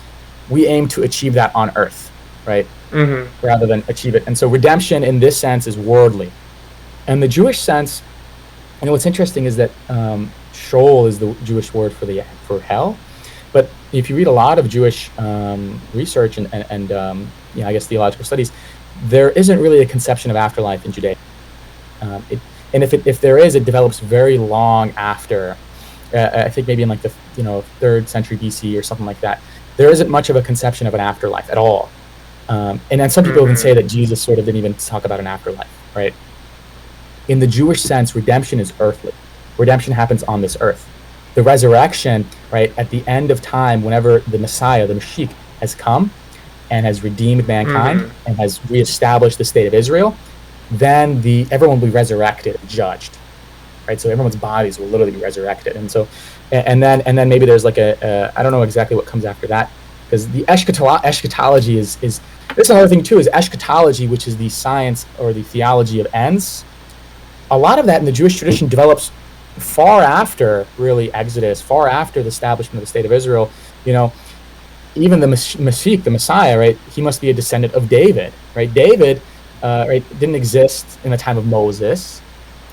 we aim to achieve that on earth, right? Rather than achieve it. And so redemption in this sense is worldly. And the Jewish sense, and what's interesting is that Sheol is the Jewish word for hell. But if you read a lot of Jewish research and I guess theological studies, there isn't really a conception of afterlife in Judaism. And if there is, it develops very long after. I think maybe in like the 3rd century BC or something like that. There isn't much of a conception of an afterlife at all. And then some people even say that Jesus sort of didn't even talk about an afterlife, right? In the Jewish sense, redemption is earthly. Redemption happens on this earth. The resurrection, right, at the end of time, whenever the Messiah, the Mashiach, has come and has redeemed mankind and has reestablished the state of Israel, then everyone will be resurrected and judged, right? So everyone's bodies will literally be resurrected. And so, and then maybe there's like I don't know exactly what comes after that, because the eschatology is this is another thing too, is eschatology, which is the science or the theology of ends. A lot of that in the Jewish tradition develops far after really Exodus, far after the establishment of the state of Israel. Even the Mashiach, the Messiah, right? He must be a descendant of David, right? David, right, didn't exist in the time of Moses,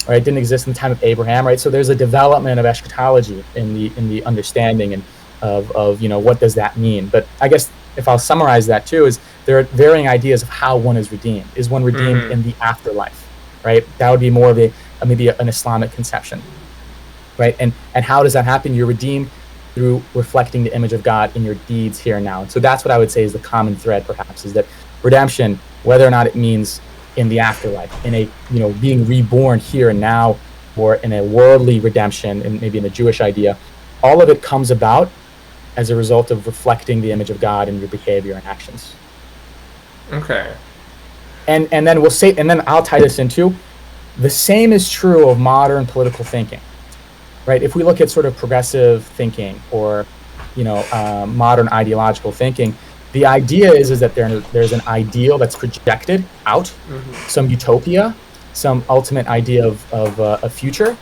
right? Didn't exist in the time of Abraham, right? So there's a development of eschatology in the understanding and of what does that mean. But I guess if I'll summarize that too, is there are varying ideas of how one is redeemed. Is one redeemed in the afterlife, right? That would be more of maybe an Islamic conception, right? And how does that happen? You're redeemed through reflecting the image of God in your deeds here and now. And so that's what I would say is the common thread, perhaps, is that redemption, whether or not it means in the afterlife, in a being reborn here and now, or in a worldly redemption, and maybe in the Jewish idea, all of it comes about as a result of reflecting the image of God in your behavior and actions. Okay. And then we'll say, and then I'll tie this into the same is true of modern political thinking, right? If we look at sort of progressive thinking or modern ideological thinking, the idea is that there's an ideal that's projected out, some utopia, some ultimate idea of a future,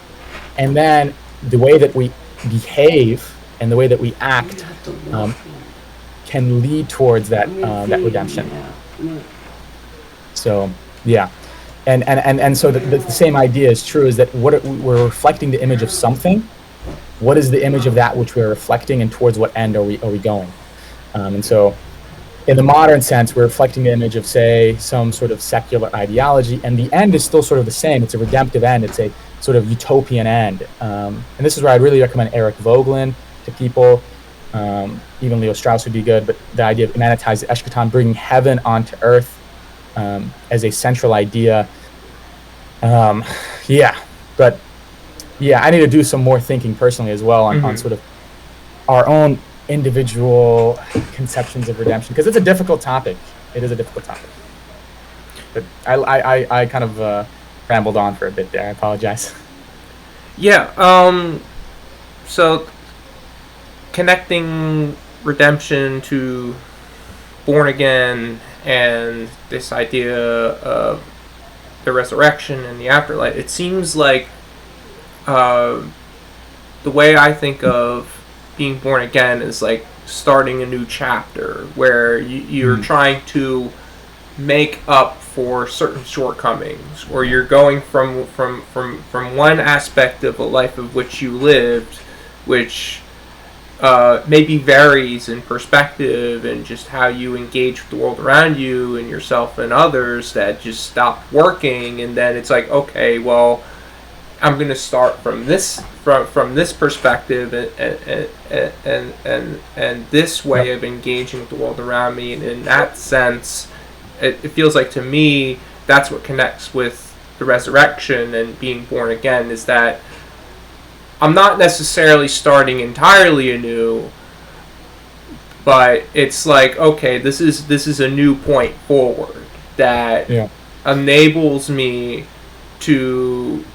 and then the way that we behave and the way that we act can lead towards that redemption. So yeah, and so the same idea is true, is that we're reflecting the image of something. What is the image of that which we're reflecting, and towards what end are we going? And so in the modern sense, we're reflecting the image of, say, some sort of secular ideology, and the end is still sort of the same. It's a redemptive end. It's a sort of utopian end. And this is where I'd really recommend Eric Voegelin to people. Even Leo Strauss would be good, but the idea of Imanentize the Eschaton, bringing heaven onto earth as a central idea. But I need to do some more thinking personally as well on sort of our own individual conceptions of redemption, because it's a difficult topic. It is a difficult topic. But I kind of rambled on for a bit there. I apologize. Yeah. So connecting redemption to born again and this idea of the resurrection and the afterlife, it seems like the way I think of being born again is like starting a new chapter where you're trying to make up for certain shortcomings, or you're going from one aspect of a life of which you lived, which maybe varies in perspective and just how you engage with the world around you and yourself and others, that just stopped working, and then it's like, okay, well, I'm going to start from this perspective and this way of engaging with the world around me. And in that sense, it feels like to me that's what connects with the resurrection and being born again, is that I'm not necessarily starting entirely anew, but it's like, okay, this is a new point forward that enables me to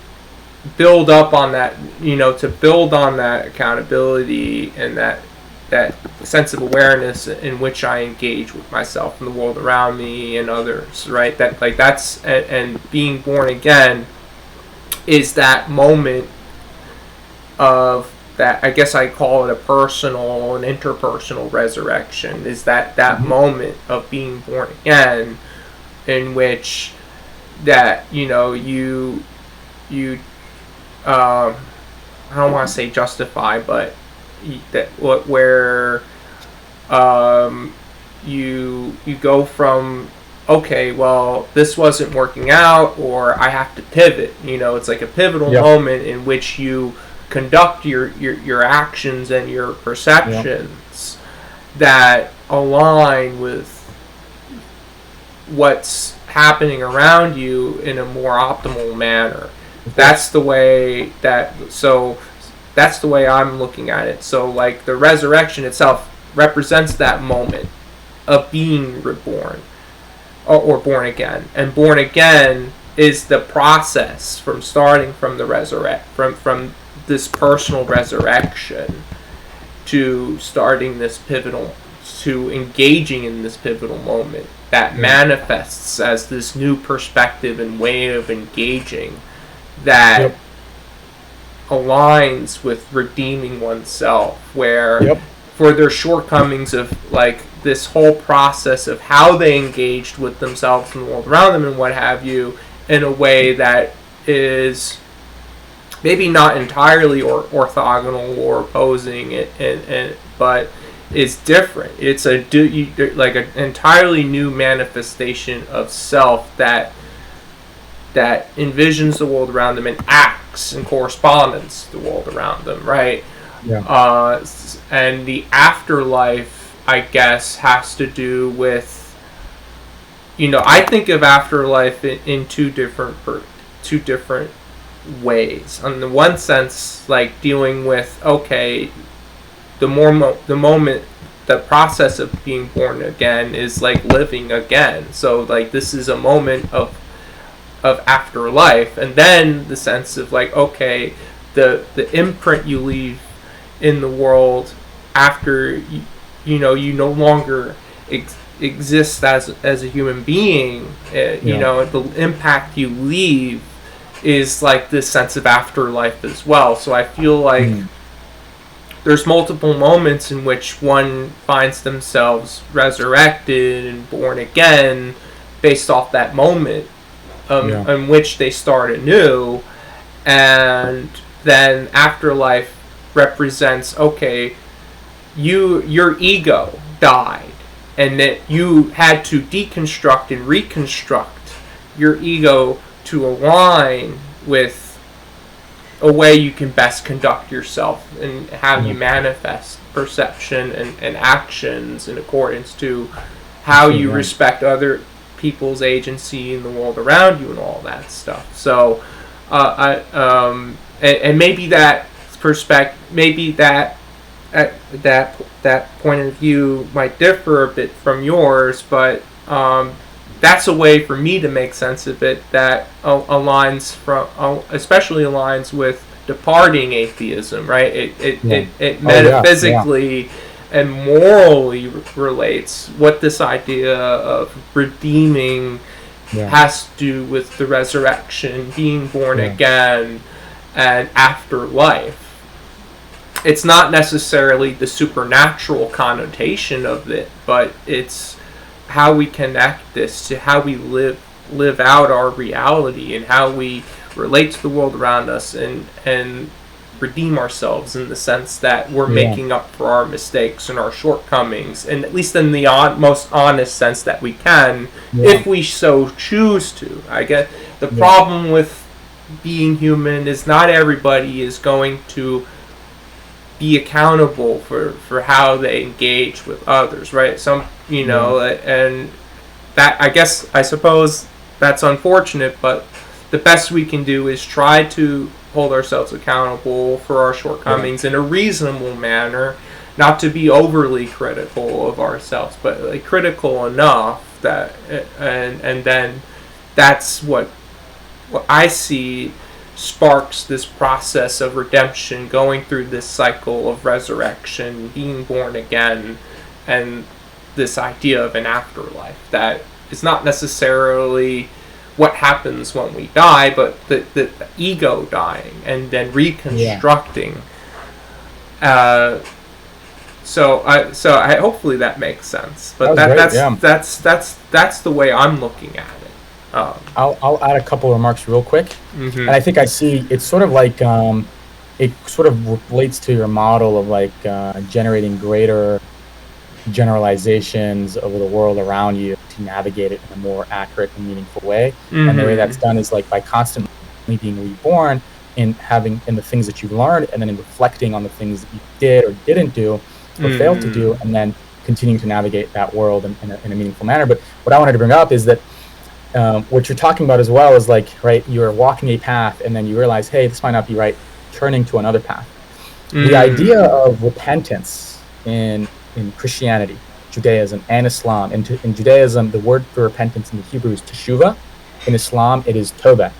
build up on that, to build on that accountability and that sense of awareness in which I engage with myself and the world around me and others, right? That, like, that's, and being born again is that moment of that, I guess I call it a personal and interpersonal resurrection, is that moment of being born again, in which that, you I don't want to say justify, but where you go from, okay, well, this wasn't working out, or I have to pivot. It's like a pivotal moment in which you conduct your actions and your perceptions that align with what's happening around you in a more optimal manner. That's the way I'm looking at it. So like the resurrection itself represents that moment of being reborn or born again. And born again is the process from starting from the from this personal resurrection to starting this pivotal, to engaging in this pivotal moment that manifests as this new perspective and way of engaging that aligns with redeeming oneself, where for their shortcomings of like this whole process of how they engaged with themselves and the world around them and what have you, in a way that is maybe not entirely orthogonal or opposing it, but is different. It's like an entirely new manifestation of self that envisions the world around them and acts in correspondence to the world around them, right? And the afterlife, I guess, has to do with, I think of afterlife in two different ways. In the one sense, like dealing with, okay, the moment, the process of being born again is like living again. So like this is a moment of afterlife, and then the sense of like, okay, the imprint you leave in the world after you no longer exist as a human being. The impact you leave is like this sense of afterlife as well. So I feel like there's multiple moments in which one finds themselves resurrected and born again based off that moment in which they start anew. And then afterlife represents, okay, your ego died, and that you had to deconstruct and reconstruct your ego to align with a way you can best conduct yourself and how you manifest perception and actions in accordance to how you respect other people's agency in the world around you and all that stuff. So and maybe that maybe that point of view might differ a bit from yours, but that's a way for me to make sense of it that especially aligns with departing atheism, right? It metaphysically and morally relates what this idea of redeeming has to do with the resurrection, being born again, and afterlife. It's not necessarily the supernatural connotation of it, but it's how we connect this to how we live out our reality and how we relate to the world around us and redeem ourselves in the sense that we're making up for our mistakes and our shortcomings, and at least in the most honest sense that we can, if we so choose to. I guess the problem with being human is not everybody is going to be accountable for how they engage with others, right? Some, and that, I suppose that's unfortunate, but the best we can do is try to hold ourselves accountable for our shortcomings in a reasonable manner, not to be overly critical of ourselves, but like critical enough that, and then that's what I see sparks this process of redemption, going through this cycle of resurrection, being born again, and this idea of an afterlife that is not necessarily what happens when we die, but the ego dying and then reconstructing. So I hopefully that makes sense. But that's the way I'm looking at it. I'll add a couple of remarks real quick. And I think I see it's sort of like it sort of relates to your model of like generating greater generalizations of the world around you to navigate it in a more accurate and meaningful way. And the way that's done is like by constantly being reborn in the things that you've learned, and then in reflecting on the things that you did or didn't do or failed to do, and then continuing to navigate that world in a meaningful manner. But what I wanted to bring up is that what you're talking about as well is like, right, you're walking a path and then you realize, hey, this might not be right, turning to another path. The idea of repentance in Christianity, Judaism, and Islam. In Judaism, the word for repentance in the Hebrew is teshuvah. In Islam, it is tobah.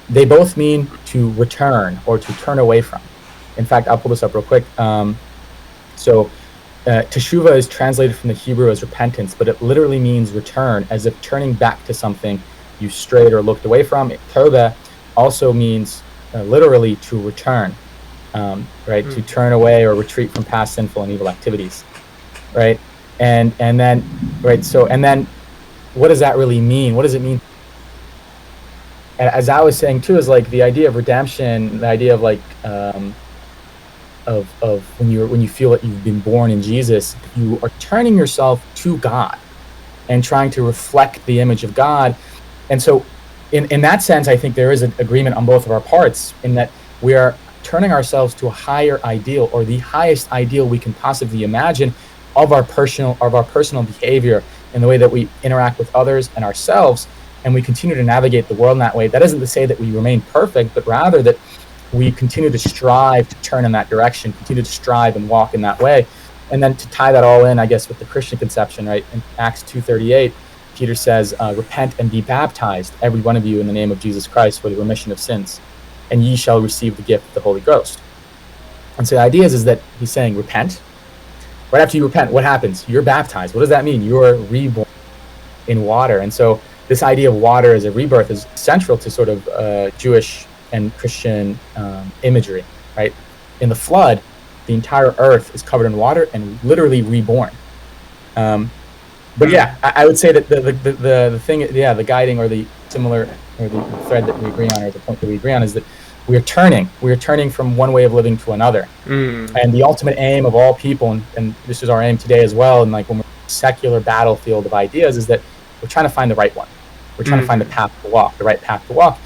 They both mean to return or to turn away from. In fact, I'll pull this up real quick. Teshuvah is translated from the Hebrew as repentance, but it literally means return, as if turning back to something you strayed or looked away from. Tobah also means literally to return, right? To turn away or retreat from past sinful and evil activities, right? And then, right? So, and then, what does that really mean? What does it mean? And as I was saying too, is like the idea of redemption, the idea of like of when you feel that you've been born in Jesus, you are turning yourself to God and trying to reflect the image of God. And so in that sense, I think there is an agreement on both of our parts in that we are turning ourselves to a higher ideal, or the highest ideal we can possibly imagine of our personal behavior and the way that we interact with others and ourselves, and we continue to navigate the world in that way. That isn't to say that we remain perfect, but rather that we continue to strive to turn in that direction, continue to strive and walk in that way. And then to tie that all in, I guess, with the Christian conception, right? In Acts 2:38, Peter says, repent and be baptized, every one of you, in the name of Jesus Christ for the remission of sins, and ye shall receive the gift of the Holy Ghost. And so the idea is that he's saying, repent. Right after you repent, what happens? You're baptized. What does that mean? You're reborn in water. And so this idea of water as a rebirth is central to sort of Jewish and Christian imagery, right? In the flood, the entire earth is covered in water and literally reborn. But yeah, I would say that the thing, yeah, the guiding or the similar or the thread that we agree on, or the point that we agree on, is that we are turning from one way of living to another. And the ultimate aim of all people, and this is our aim today as well, and like when we're in a secular battlefield of ideas, is that we're trying to find the right one. We're trying to find the path to walk, the right path to walk.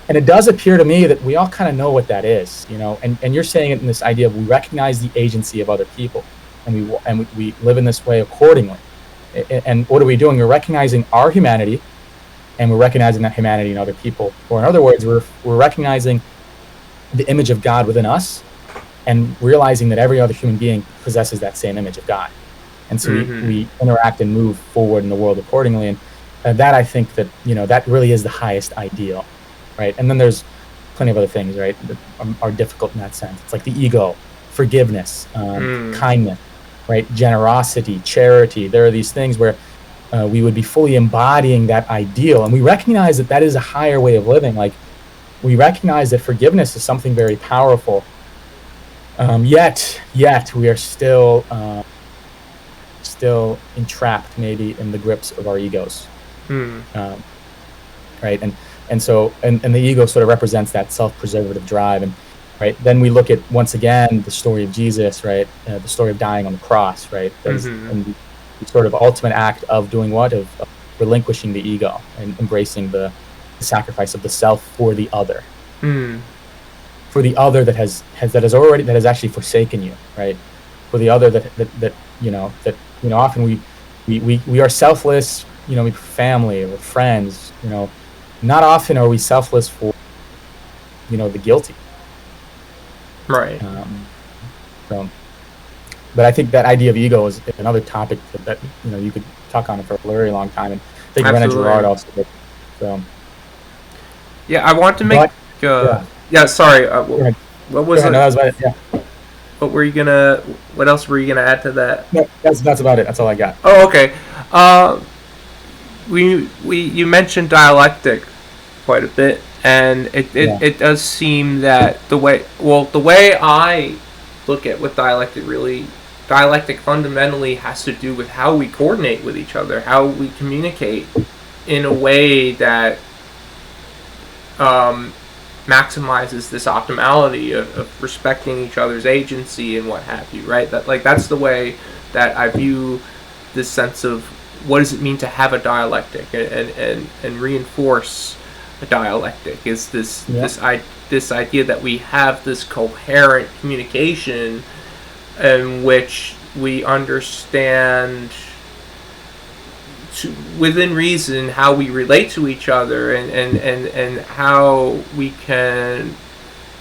And it does appear to me that we all kind of know what that is, you know, and you're saying it in this idea of we recognize the agency of other people, and we live in this way accordingly. And what are we doing? We're recognizing our humanity, and we're recognizing that humanity in other people. Or in other words, we're recognizing the image of God within us, and realizing that every other human being possesses that same image of God. And so we interact and move forward in the world accordingly. And that, I think that, you know, that really is the highest ideal, right? And then there's plenty of other things, right, that are difficult in that sense. It's like the ego, forgiveness, kindness, right, generosity, charity. There are these things where we would be fully embodying that ideal, and we recognize that that is a higher way of living. Like, we recognize that forgiveness is something very powerful. Yet we are still entrapped, maybe, in the grips of our egos, right? And so the ego sort of represents that self-preservative drive, and right. Then we look at, once again, the story of Jesus, right? The story of dying on the cross, right? And the sort of ultimate act of doing what? Of relinquishing the ego and embracing the sacrifice of the self for the other, for the other that has actually forsaken you, right? For the other that often we are selfless, you know, with family or friends, you know. Not often are we selfless for, you know, the guilty. Right. But I think that idea of ego is another topic that you know, you could talk on it for a very long time. And I think René Girard also did. So. Yeah, I want to make. Sorry. What was it? No, that was about it. Yeah. What else were you gonna add to that? No, that's about it. That's all I got. Oh, okay. You mentioned dialectic quite a bit, and it does seem that the way I look at what dialectic fundamentally has to do with how we coordinate with each other, how we communicate in a way that maximizes this optimality of respecting each other's agency and what have you, right? That's the way that I view this sense of what does it mean to have a dialectic and reinforce a dialectic is this idea that we have this coherent communication in which we understand within reason how we relate to each other and how we can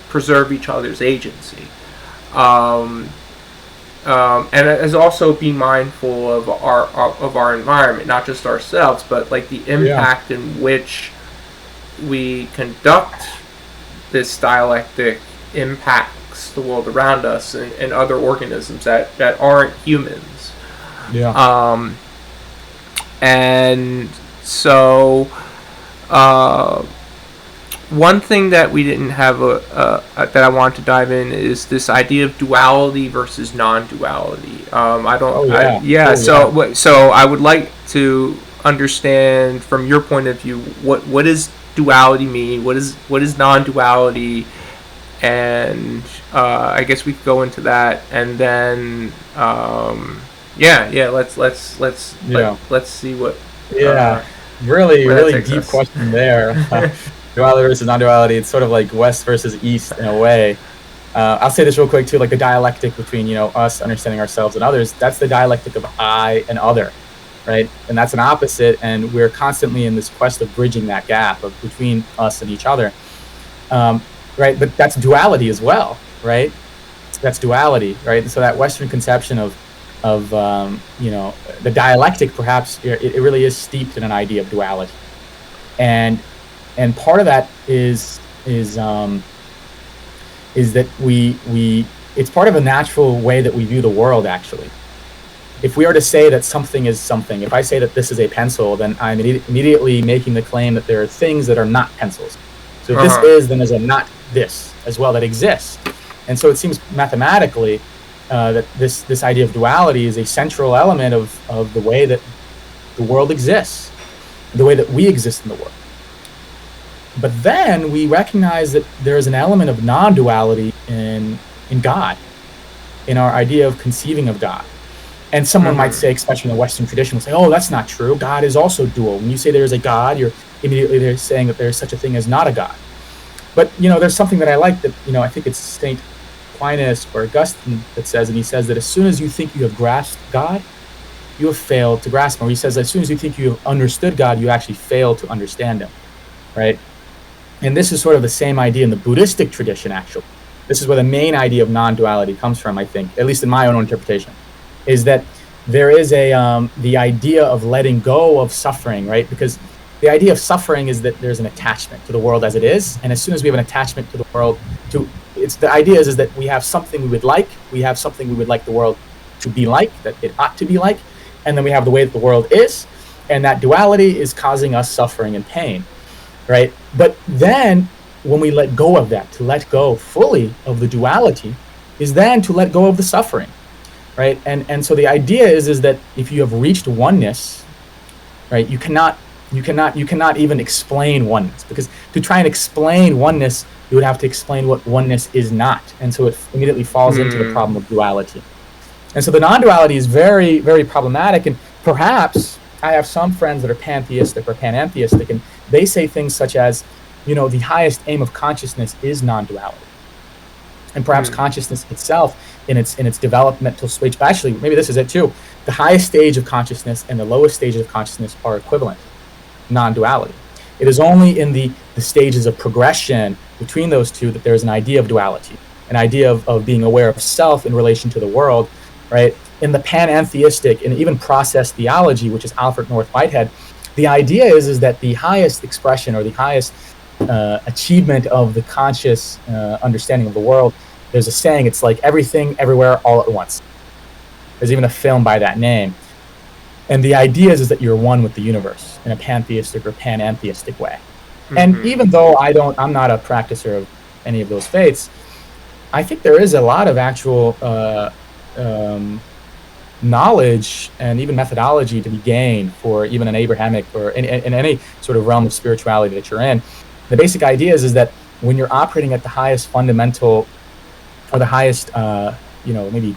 preserve each other's agency. And as also being mindful of our environment, not just ourselves, but like the impact in which we conduct this dialectic impacts the world around us and other organisms that aren't humans. And so one thing that we didn't have that I want to dive in is this idea of duality versus non-duality. So I would like to understand from your point of view what does duality mean? What is non-duality? And I guess we could go into that, and then let's see what. Really deep question there. Duality versus non-duality. It's sort of like West versus East in a way. I'll say this real quick too, like the dialectic between us understanding ourselves and others. That's the dialectic of I and other, right? And that's an opposite, and we're constantly in this quest of bridging that gap between us and each other, right? But that's duality as well, right? That's duality, right? And so that Western conception of the dialectic, perhaps it really is steeped in an idea of duality, and part of that is that we it's part of a natural way that we view the world. Actually, if we are to say that something is something, if I say that this is a pencil, then I'm immediately making the claim that there are things that are not pencils. So if this is, then there's a not this as well that exists. And so it seems mathematically that this idea of duality is a central element of the way that the world exists, the way that we exist in the world. But then we recognize that there is an element of non-duality in God, in our idea of conceiving of God. And someone might say, especially in the Western tradition, will say, oh, that's not true. God is also dual. When you say there's a God, you're immediately there saying that there's such a thing as not a God. But, there's something that I like that, I think it's St. Aquinas or Augustine that says, and he says that as soon as you think you have grasped God, you have failed to grasp him. Or he says, as soon as you think you have understood God, you actually fail to understand him, right? And this is sort of the same idea in the Buddhistic tradition, actually. This is where the main idea of non-duality comes from, I think, at least in my own interpretation, is that there is the idea of letting go of suffering, right? Because the idea of suffering is that there's an attachment to the world as it is, and as soon as we have an attachment to the world, the idea is that we have something we would like the world to be like, that it ought to be like, and then we have the way that the world is, and that duality is causing us suffering and pain, right? But then when we let go of that, to let go fully of the duality is then to let go of the suffering, right? And so the idea is that if you have reached oneness, right, you cannot even explain oneness, because to try and explain oneness, you would have to explain what oneness is not, and so it immediately falls into the problem of duality. And so the non-duality is very, very problematic, and perhaps I have some friends that are pantheistic or panentheistic, and they say things such as, the highest aim of consciousness is non-duality. And perhaps consciousness itself in its developmental stage, but actually, maybe this is it too, the highest stage of consciousness and the lowest stage of consciousness are equivalent, non-duality. It is only in the stages of progression between those two that there is an idea of duality, an idea of being aware of self in relation to the world, right? In the panentheistic and even process theology, which is Alfred North Whitehead, the idea is that the highest expression or the highest achievement of the conscious understanding of the world, there's a saying, it's like everything, everywhere, all at once. There's even a film by that name. And the idea is that you're one with the universe in a pantheistic or panentheistic way. And even though I'm not a practicer of any of those faiths, I think there is a lot of actual knowledge and even methodology to be gained for even an Abrahamic or in any sort of realm of spirituality that you're in. The basic idea is that when you're operating at the highest fundamental, or the highest, maybe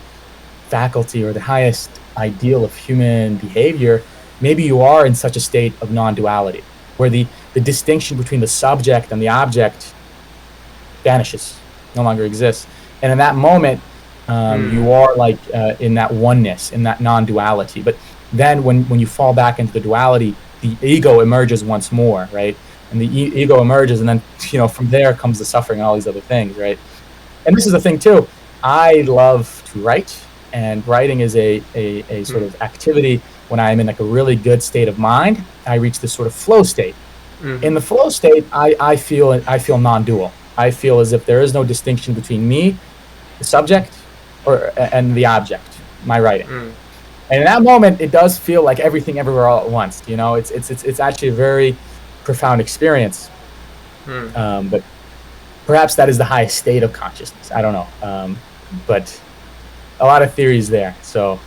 faculty, or the highest ideal of human behavior, maybe you are in such a state of non-duality, where the distinction between the subject and the object vanishes, no longer exists. And in that moment, you are like in that oneness, in that non-duality. But then when you fall back into the duality, the ego emerges once more, right? And the ego emerges, and then, from there comes the suffering and all these other things, right? And this is the thing too. I love to write, and writing is a sort of activity when I'm in like a really good state of mind. I reach this sort of flow state. In the flow state, I feel non-dual. I feel as if there is no distinction between me, the subject, and the object, my writing. And in that moment, it does feel like everything everywhere all at once. It's actually a very profound experience. But perhaps that is the highest state of consciousness. I don't know. But a lot of theories there. So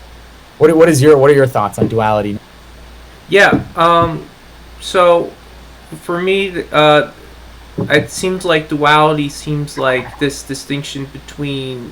what are your thoughts on duality? Yeah. So for me, it seems like duality seems like this distinction between,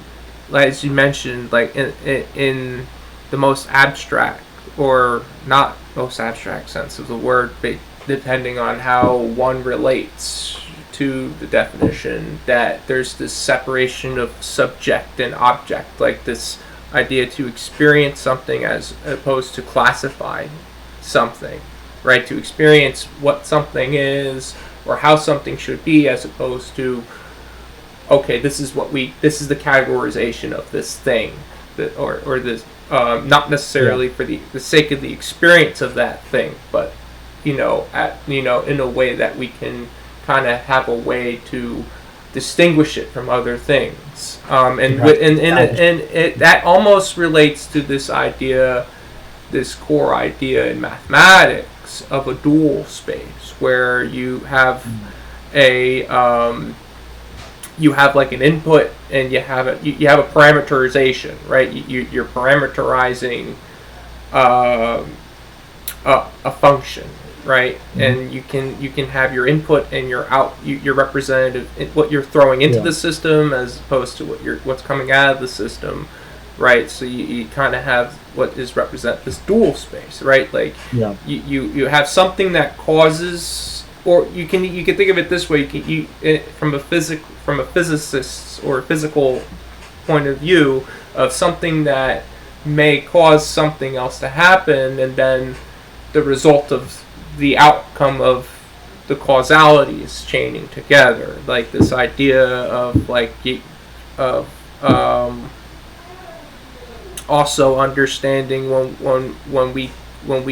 as you mentioned, like in the most abstract, or not most abstract sense of the word, but depending on how one relates to the definition, that there's this separation of subject and object, like this idea to experience something as opposed to classify something, right? To experience what something is or how something should be, as opposed to, okay, this is the categorization of this thing, or this, not necessarily for the sake of the experience of that thing, but in a way that we can kind of have a way to distinguish it from other things, that almost relates to this core idea in mathematics of a dual space, where you have like an input, and you have a parameterization, right? You're parameterizing a function, right? And you can have your input and your representative, what you're throwing into the system, as opposed to what's coming out of the system, right? So you kind of have what is represent this dual space, right? Like you have something that causes, or you can think of it this way: from a physicist's or physical point of view, of something that may cause something else to happen, and then the result of the outcome of the causality is chaining together, like this idea of also understanding when we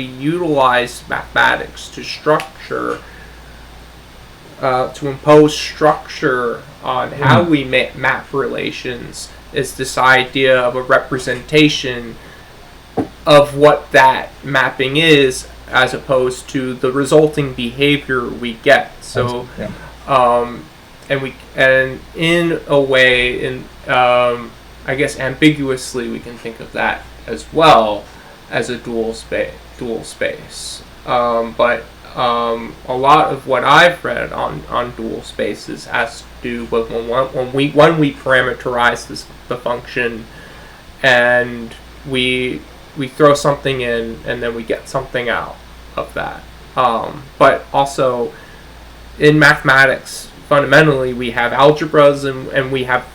utilize mathematics to structure, to impose structure on how we map relations, is this idea of a representation of what that mapping is, as opposed to the resulting behavior we get. So, and in a way, I guess ambiguously, we can think of that as well as a dual space. But a lot of what I've read on dual spaces has to do with when we parameterize the function, and we throw something in, and then we get something out of that. But also in mathematics, fundamentally, we have algebras, and we have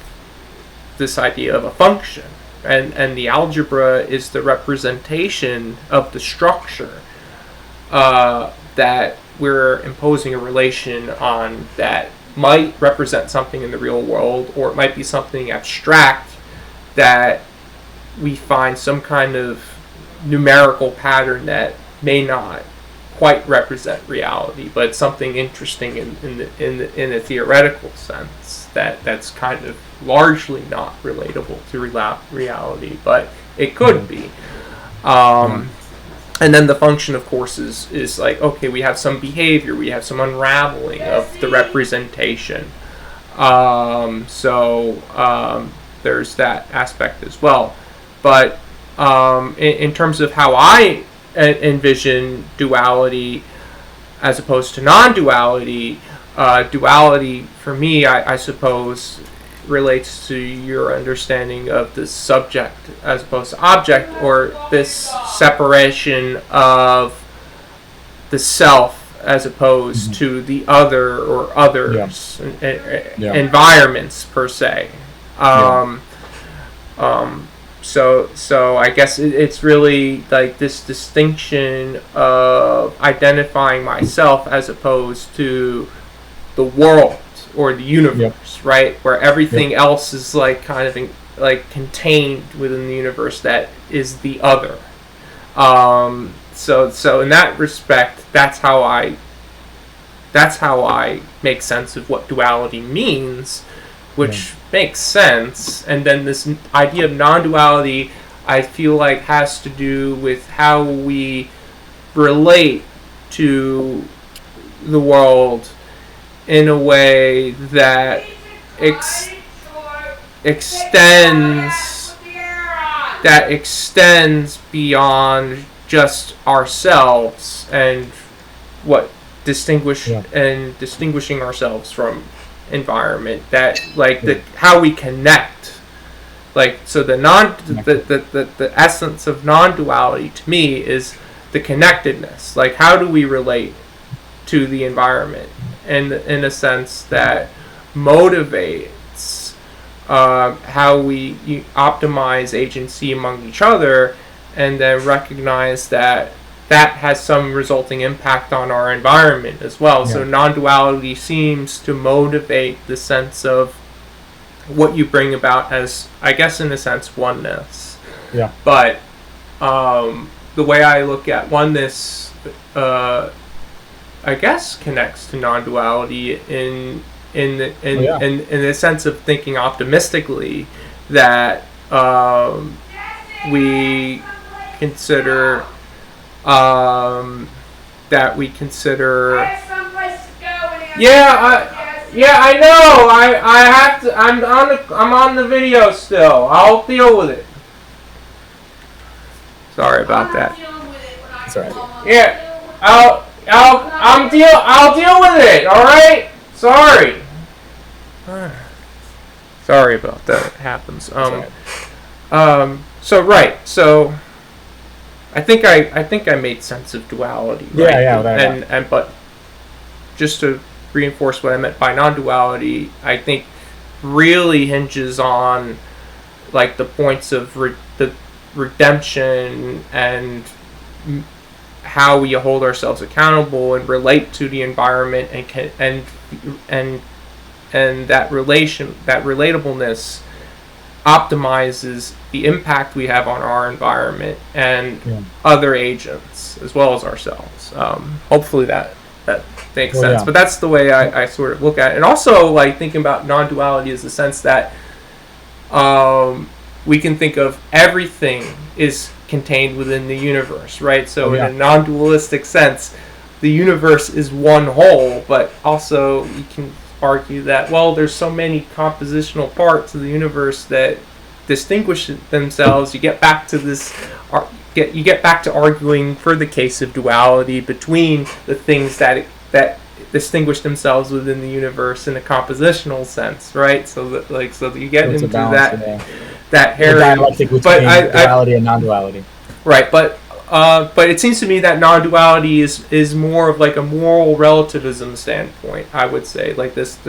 this idea of a function, and the algebra is the representation of the structure that we're imposing a relation on, that might represent something in the real world, or it might be something abstract that we find some kind of numerical pattern that may not quite represent reality, but something interesting in a theoretical sense that's kind of largely not relatable to reality, but it could be. And then the function, of course, is like, okay, we have some behavior, we have some unraveling of the representation. So there's that aspect as well. But in terms of how I envision duality as opposed to non-duality, duality for me, I suppose, relates to your understanding of the subject as opposed to object, or this separation of the self as opposed to the other or others, environments per se. So I guess it's really like this distinction of identifying myself as opposed to the world or the universe, right? Where everything else is like kind of like contained within the universe that is the other. So in that respect, that's how I make sense of what duality means, which makes sense. And then this idea of non-duality, I feel like, has to do with how we relate to the world in a way that extends beyond just ourselves and what distinguishing ourselves from environment, that like how we connect, like, so the essence of non-duality to me is the connectedness. Like, how do we relate to the environment, and in a sense that motivates how we optimize agency among each other, and then recognize that has some resulting impact on our environment as well. So non-duality seems to motivate the sense of what you bring about as, I guess, in a sense, oneness. But the way I look at oneness, I guess, connects to non-duality in the sense of thinking optimistically that we consider I know, I have to, I'm on the video still. I'll deal with it. Sorry about that. It's alright. Yeah, I'll deal with it. All right. Sorry. Sorry about that. It happens. So I think I made sense of duality. Right? And but just to reinforce what I meant by non-duality, I think really hinges on like the points of the redemption and how we hold ourselves accountable and relate to the environment, and that relatableness optimizes the impact we have on our environment and other agents as well as ourselves. Hopefully that makes sense. But that's the way I sort of look at it. And also, like, thinking about non-duality is the sense that we can think of everything is contained within the universe, right? So in a non-dualistic sense, the universe is one whole, but also you can argue that, well, there's so many compositional parts of the universe that distinguish themselves. You get back to this, you get back to arguing for the case of duality between the things that distinguish themselves within the universe in a compositional sense, right? So that you get into that hairy dialectic between duality and non-duality. Right, but it seems to me that non-duality is more of like a moral relativism standpoint, I would say. Like this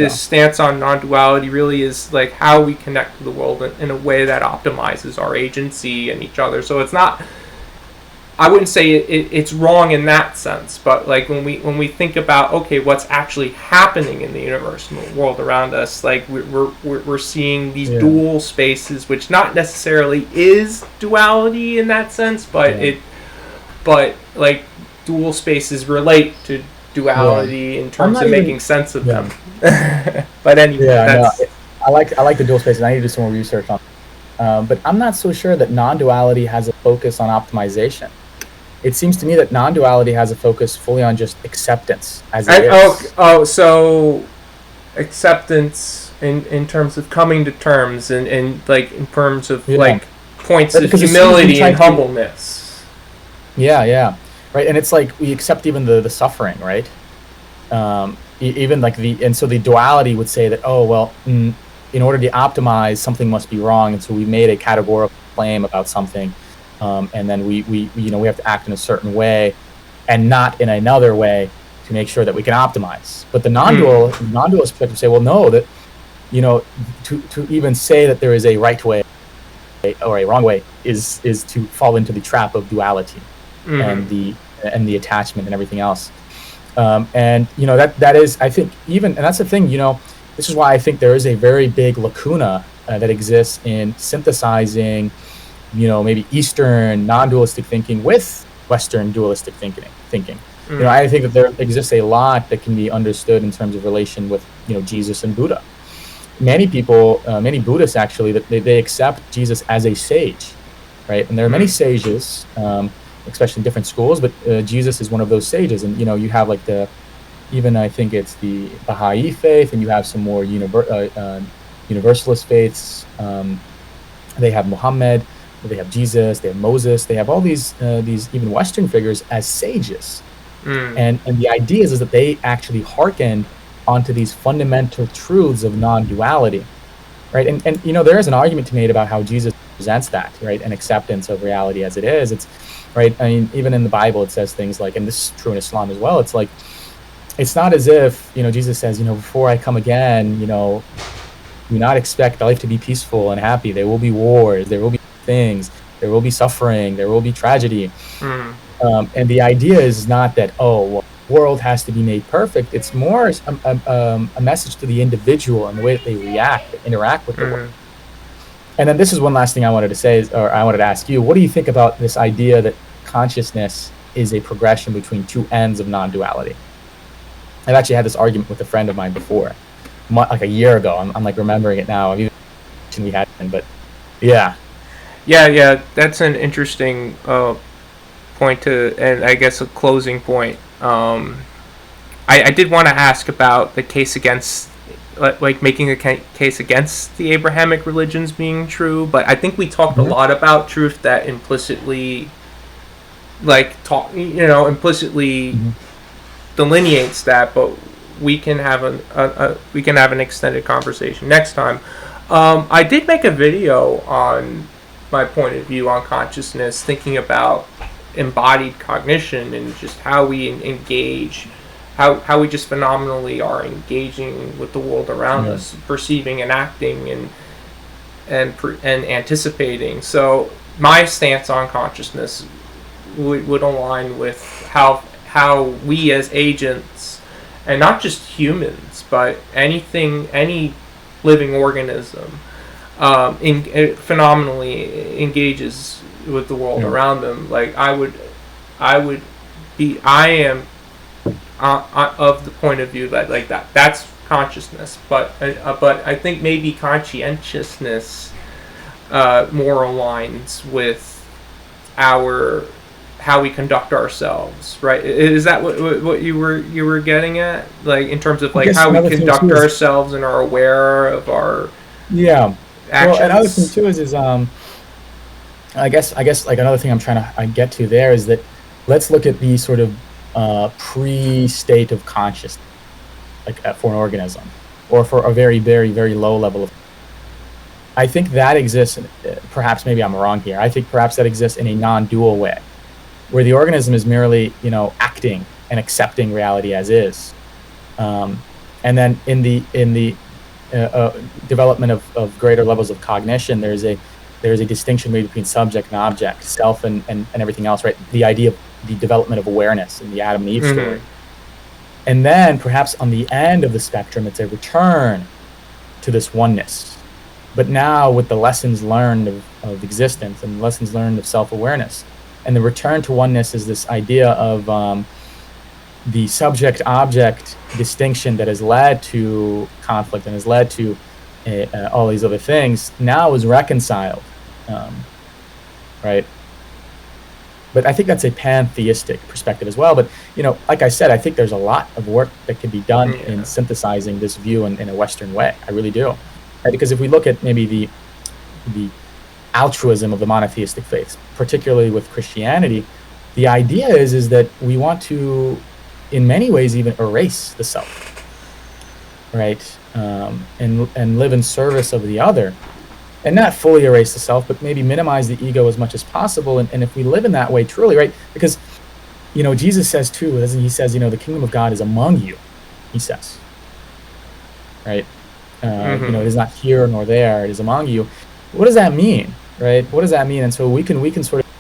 stance on non-duality really is like how we connect to the world in a way that optimizes our agency and each other. So it's not, I wouldn't say it's wrong in that sense, but like when we think about, okay, what's actually happening in the universe and the world around us, like we're seeing these dual spaces, which not necessarily is duality in that sense, but like dual spaces relate to duality in terms of making sense of them. But anyway, I like the dual spaces. I need to do some more research on it. But I'm not so sure that non-duality has a focus on optimization. It seems to me that non-duality has a focus fully on just acceptance as it is. So acceptance in terms of coming to terms and like in terms of like points of humility and humbleness. Right, and it's like we accept even the suffering, right? even like so the duality would say that, oh, well, in order to optimize, something must be wrong. And so we made a categorical claim about something. And then we have to act in a certain way and not in another way to make sure that we can optimize. But the non-dualist perspective say, well, no, that, to even say that there is a right way or a wrong way is to fall into the trap of duality and the attachment and everything else. And that is, I think, and that's the thing, this is why I think there is a very big lacuna that exists in synthesizing, maybe Eastern non-dualistic thinking with Western dualistic thinking. I think that there exists a lot that can be understood in terms of relation with, Jesus and Buddha. Many people, many Buddhists actually, that they accept Jesus as a sage, right? And there are many sages, especially in different schools, but Jesus is one of those sages. And, you have like I think it's the Baha'i faith, and you have some more universalist faiths. They have Muhammad, they have Jesus, they have Moses, they have all these even Western figures as sages. And the idea is that they actually hearken onto these fundamental truths of non-duality, right? And there is an argument to be made about how Jesus presents that, right? And acceptance of reality as it is. It's right. I mean, even in the Bible, it says things like, and this is true in Islam as well. It's like, it's not as if, Jesus says, before I come again, do not expect life to be peaceful and happy. There will be wars, there will be things, there will be suffering, there will be tragedy. And the idea is not that, the world has to be made perfect. It's more a message to the individual and the way that they interact with the world. And then this is one last thing I wanted to say, or I wanted to ask you, what do you think about this idea that consciousness is a progression between two ends of non-duality? I've actually had this argument with a friend of mine before, like a year ago. I'm like remembering it now. We had, but yeah. That's an interesting point and I guess a closing point. I did want to ask about the case against, like making a case against the Abrahamic religions being true, but I think we talked a lot about truth that implicitly, implicitly delineates that, but we can have an extended conversation next time. I did make a video on my point of view on consciousness, thinking about embodied cognition and just how we engage, how we just phenomenally are engaging with the world around us, perceiving and acting and anticipating. So my stance on consciousness would align with how we as agents, and not just humans, but any living organism, phenomenally engages with the world around them. Like I am of the point of view that that's consciousness, but I think maybe conscientiousness more aligns with how we conduct ourselves, right? Is that what you were getting at, like in terms of like how we conduct ourselves and are aware of our actions? Well, another thing too is I guess like another thing I'm trying to get to there is that let's look at the sort of pre-state of consciousness, like for an organism, or for a very, very, very low level of. I think that exists. Perhaps maybe I'm wrong here. I think perhaps that exists in a non-dual way, where the organism is merely, acting and accepting reality as is, and then in the development of greater levels of cognition, there's a distinction made between subject and object, self and everything else, right? The idea of the development of awareness in the Adam and Eve story. And then perhaps on the end of the spectrum, it's a return to this oneness. But now with the lessons learned of existence and lessons learned of self-awareness. And the return to oneness is this idea of the subject-object distinction that has led to conflict and has led to all these other things, now is reconciled, right? But I think that's a pantheistic perspective as well. But, like I said, I think there's a lot of work that can be done in synthesizing this view in a Western way. I really do. Right? Because if we look at maybe the altruism of the monotheistic faiths, particularly with Christianity, the idea is that we want to in many ways even erase the self, right? And live in service of the other, and not fully erase the self, but maybe minimize the ego as much as possible. And if we live in that way truly, right? Because, Jesus says too, he says, the kingdom of God is among you, he says, right? It is not here nor there, it is among you. What does that mean, right? What does that mean? And so we can sort of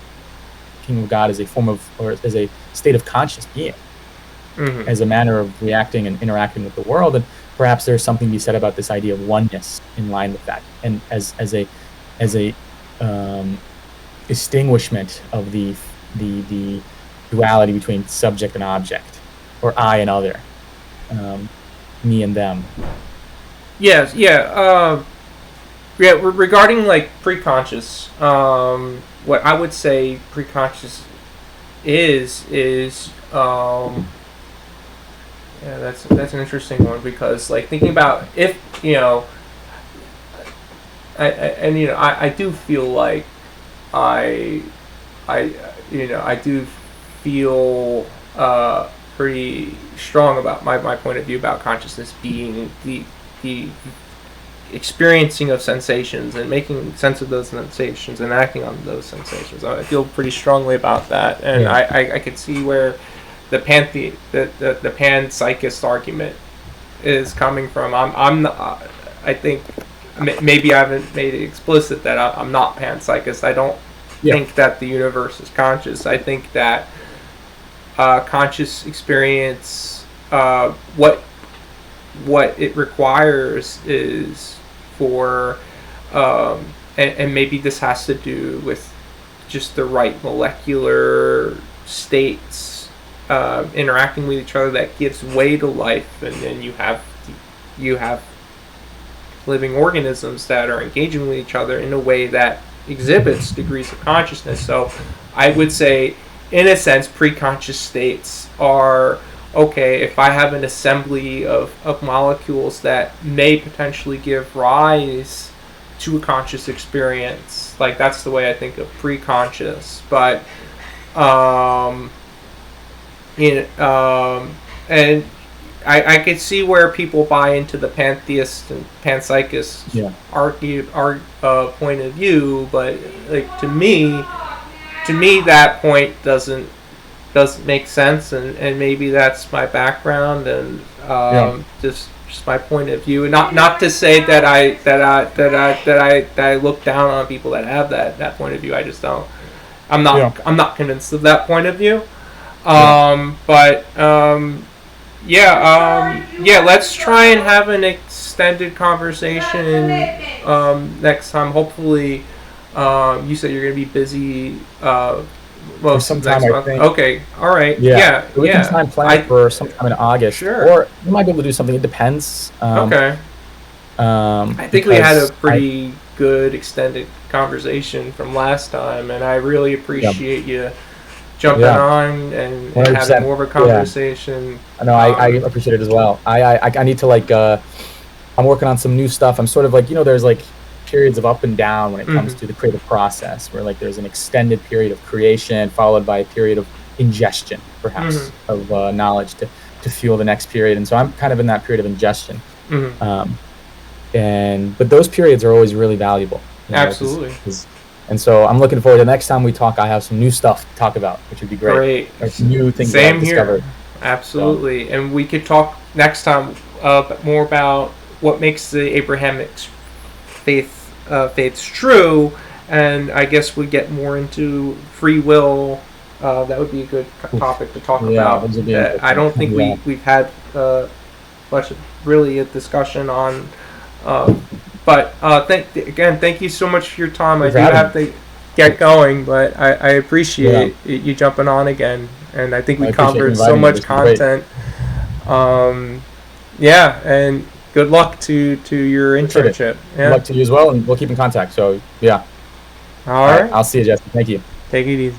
the kingdom of God as a form of, or as a state of conscious being, as a manner of reacting and interacting with the world. And perhaps there's something to be said about this idea of oneness in line with that, and as a distinguishment of the duality between subject and object, or I and other, me and them. Yes, yeah. Regarding like preconscious, what I would say preconscious is yeah, that's an interesting one, because like thinking about if I do feel like I do feel pretty strong about my point of view about consciousness being the experiencing of sensations and making sense of those sensations and acting on those sensations. I feel pretty strongly about that, and yeah. I could see where the panpsychist argument is coming from. I'm not, I think maybe I haven't made it explicit that I'm not panpsychist. I don't think that the universe is conscious. I think that conscious experience, what it requires is for, and maybe this has to do with just the right molecular states interacting with each other that gives way to life, and then you have living organisms that are engaging with each other in a way that exhibits degrees of consciousness. So I would say, in a sense, preconscious states are, okay, if I have an assembly of molecules that may potentially give rise to a conscious experience, like that's the way I think of preconscious. But and I could see where people buy into the pantheist and panpsychist point of view, but like to me that point doesn't make sense, and maybe that's my background, and just my point of view. And not to say that I look down on people that have that point of view. I just don't. I'm not convinced of that point of view. Let's try and have an extended conversation next time. Hopefully, you said you're going to be busy sometime next month. Okay, all right. We can try and plan for sometime in August. Sure. Or we might be able to do something. It depends. Okay. I think we had a pretty good extended conversation from last time, and I really appreciate you jumping on and having more of a conversation. No, I appreciate it as well. I need to I'm working on some new stuff. I'm sort of there's periods of up and down when it comes to the creative process, where there's an extended period of creation followed by a period of ingestion, perhaps, of knowledge to fuel the next period. And so I'm kind of in that period of ingestion. But those periods are always really valuable. Absolutely. And so I'm looking forward to the next time we talk. I have some new stuff to talk about, which would be great. There's new things that I've discovered. Absolutely. And we could talk next time more about what makes the Abrahamic faiths true, and I guess we get more into free will. That would be a good topic to talk about. I don't think we've had much really a discussion on. But thank you so much for your time. I do have to get going, but I appreciate you jumping on again, and I think we covered so much content. And good luck to your internship. Good luck to you as well, and we'll keep in contact. So, All right. I'll see you, Jesse. Thank you. Take it easy.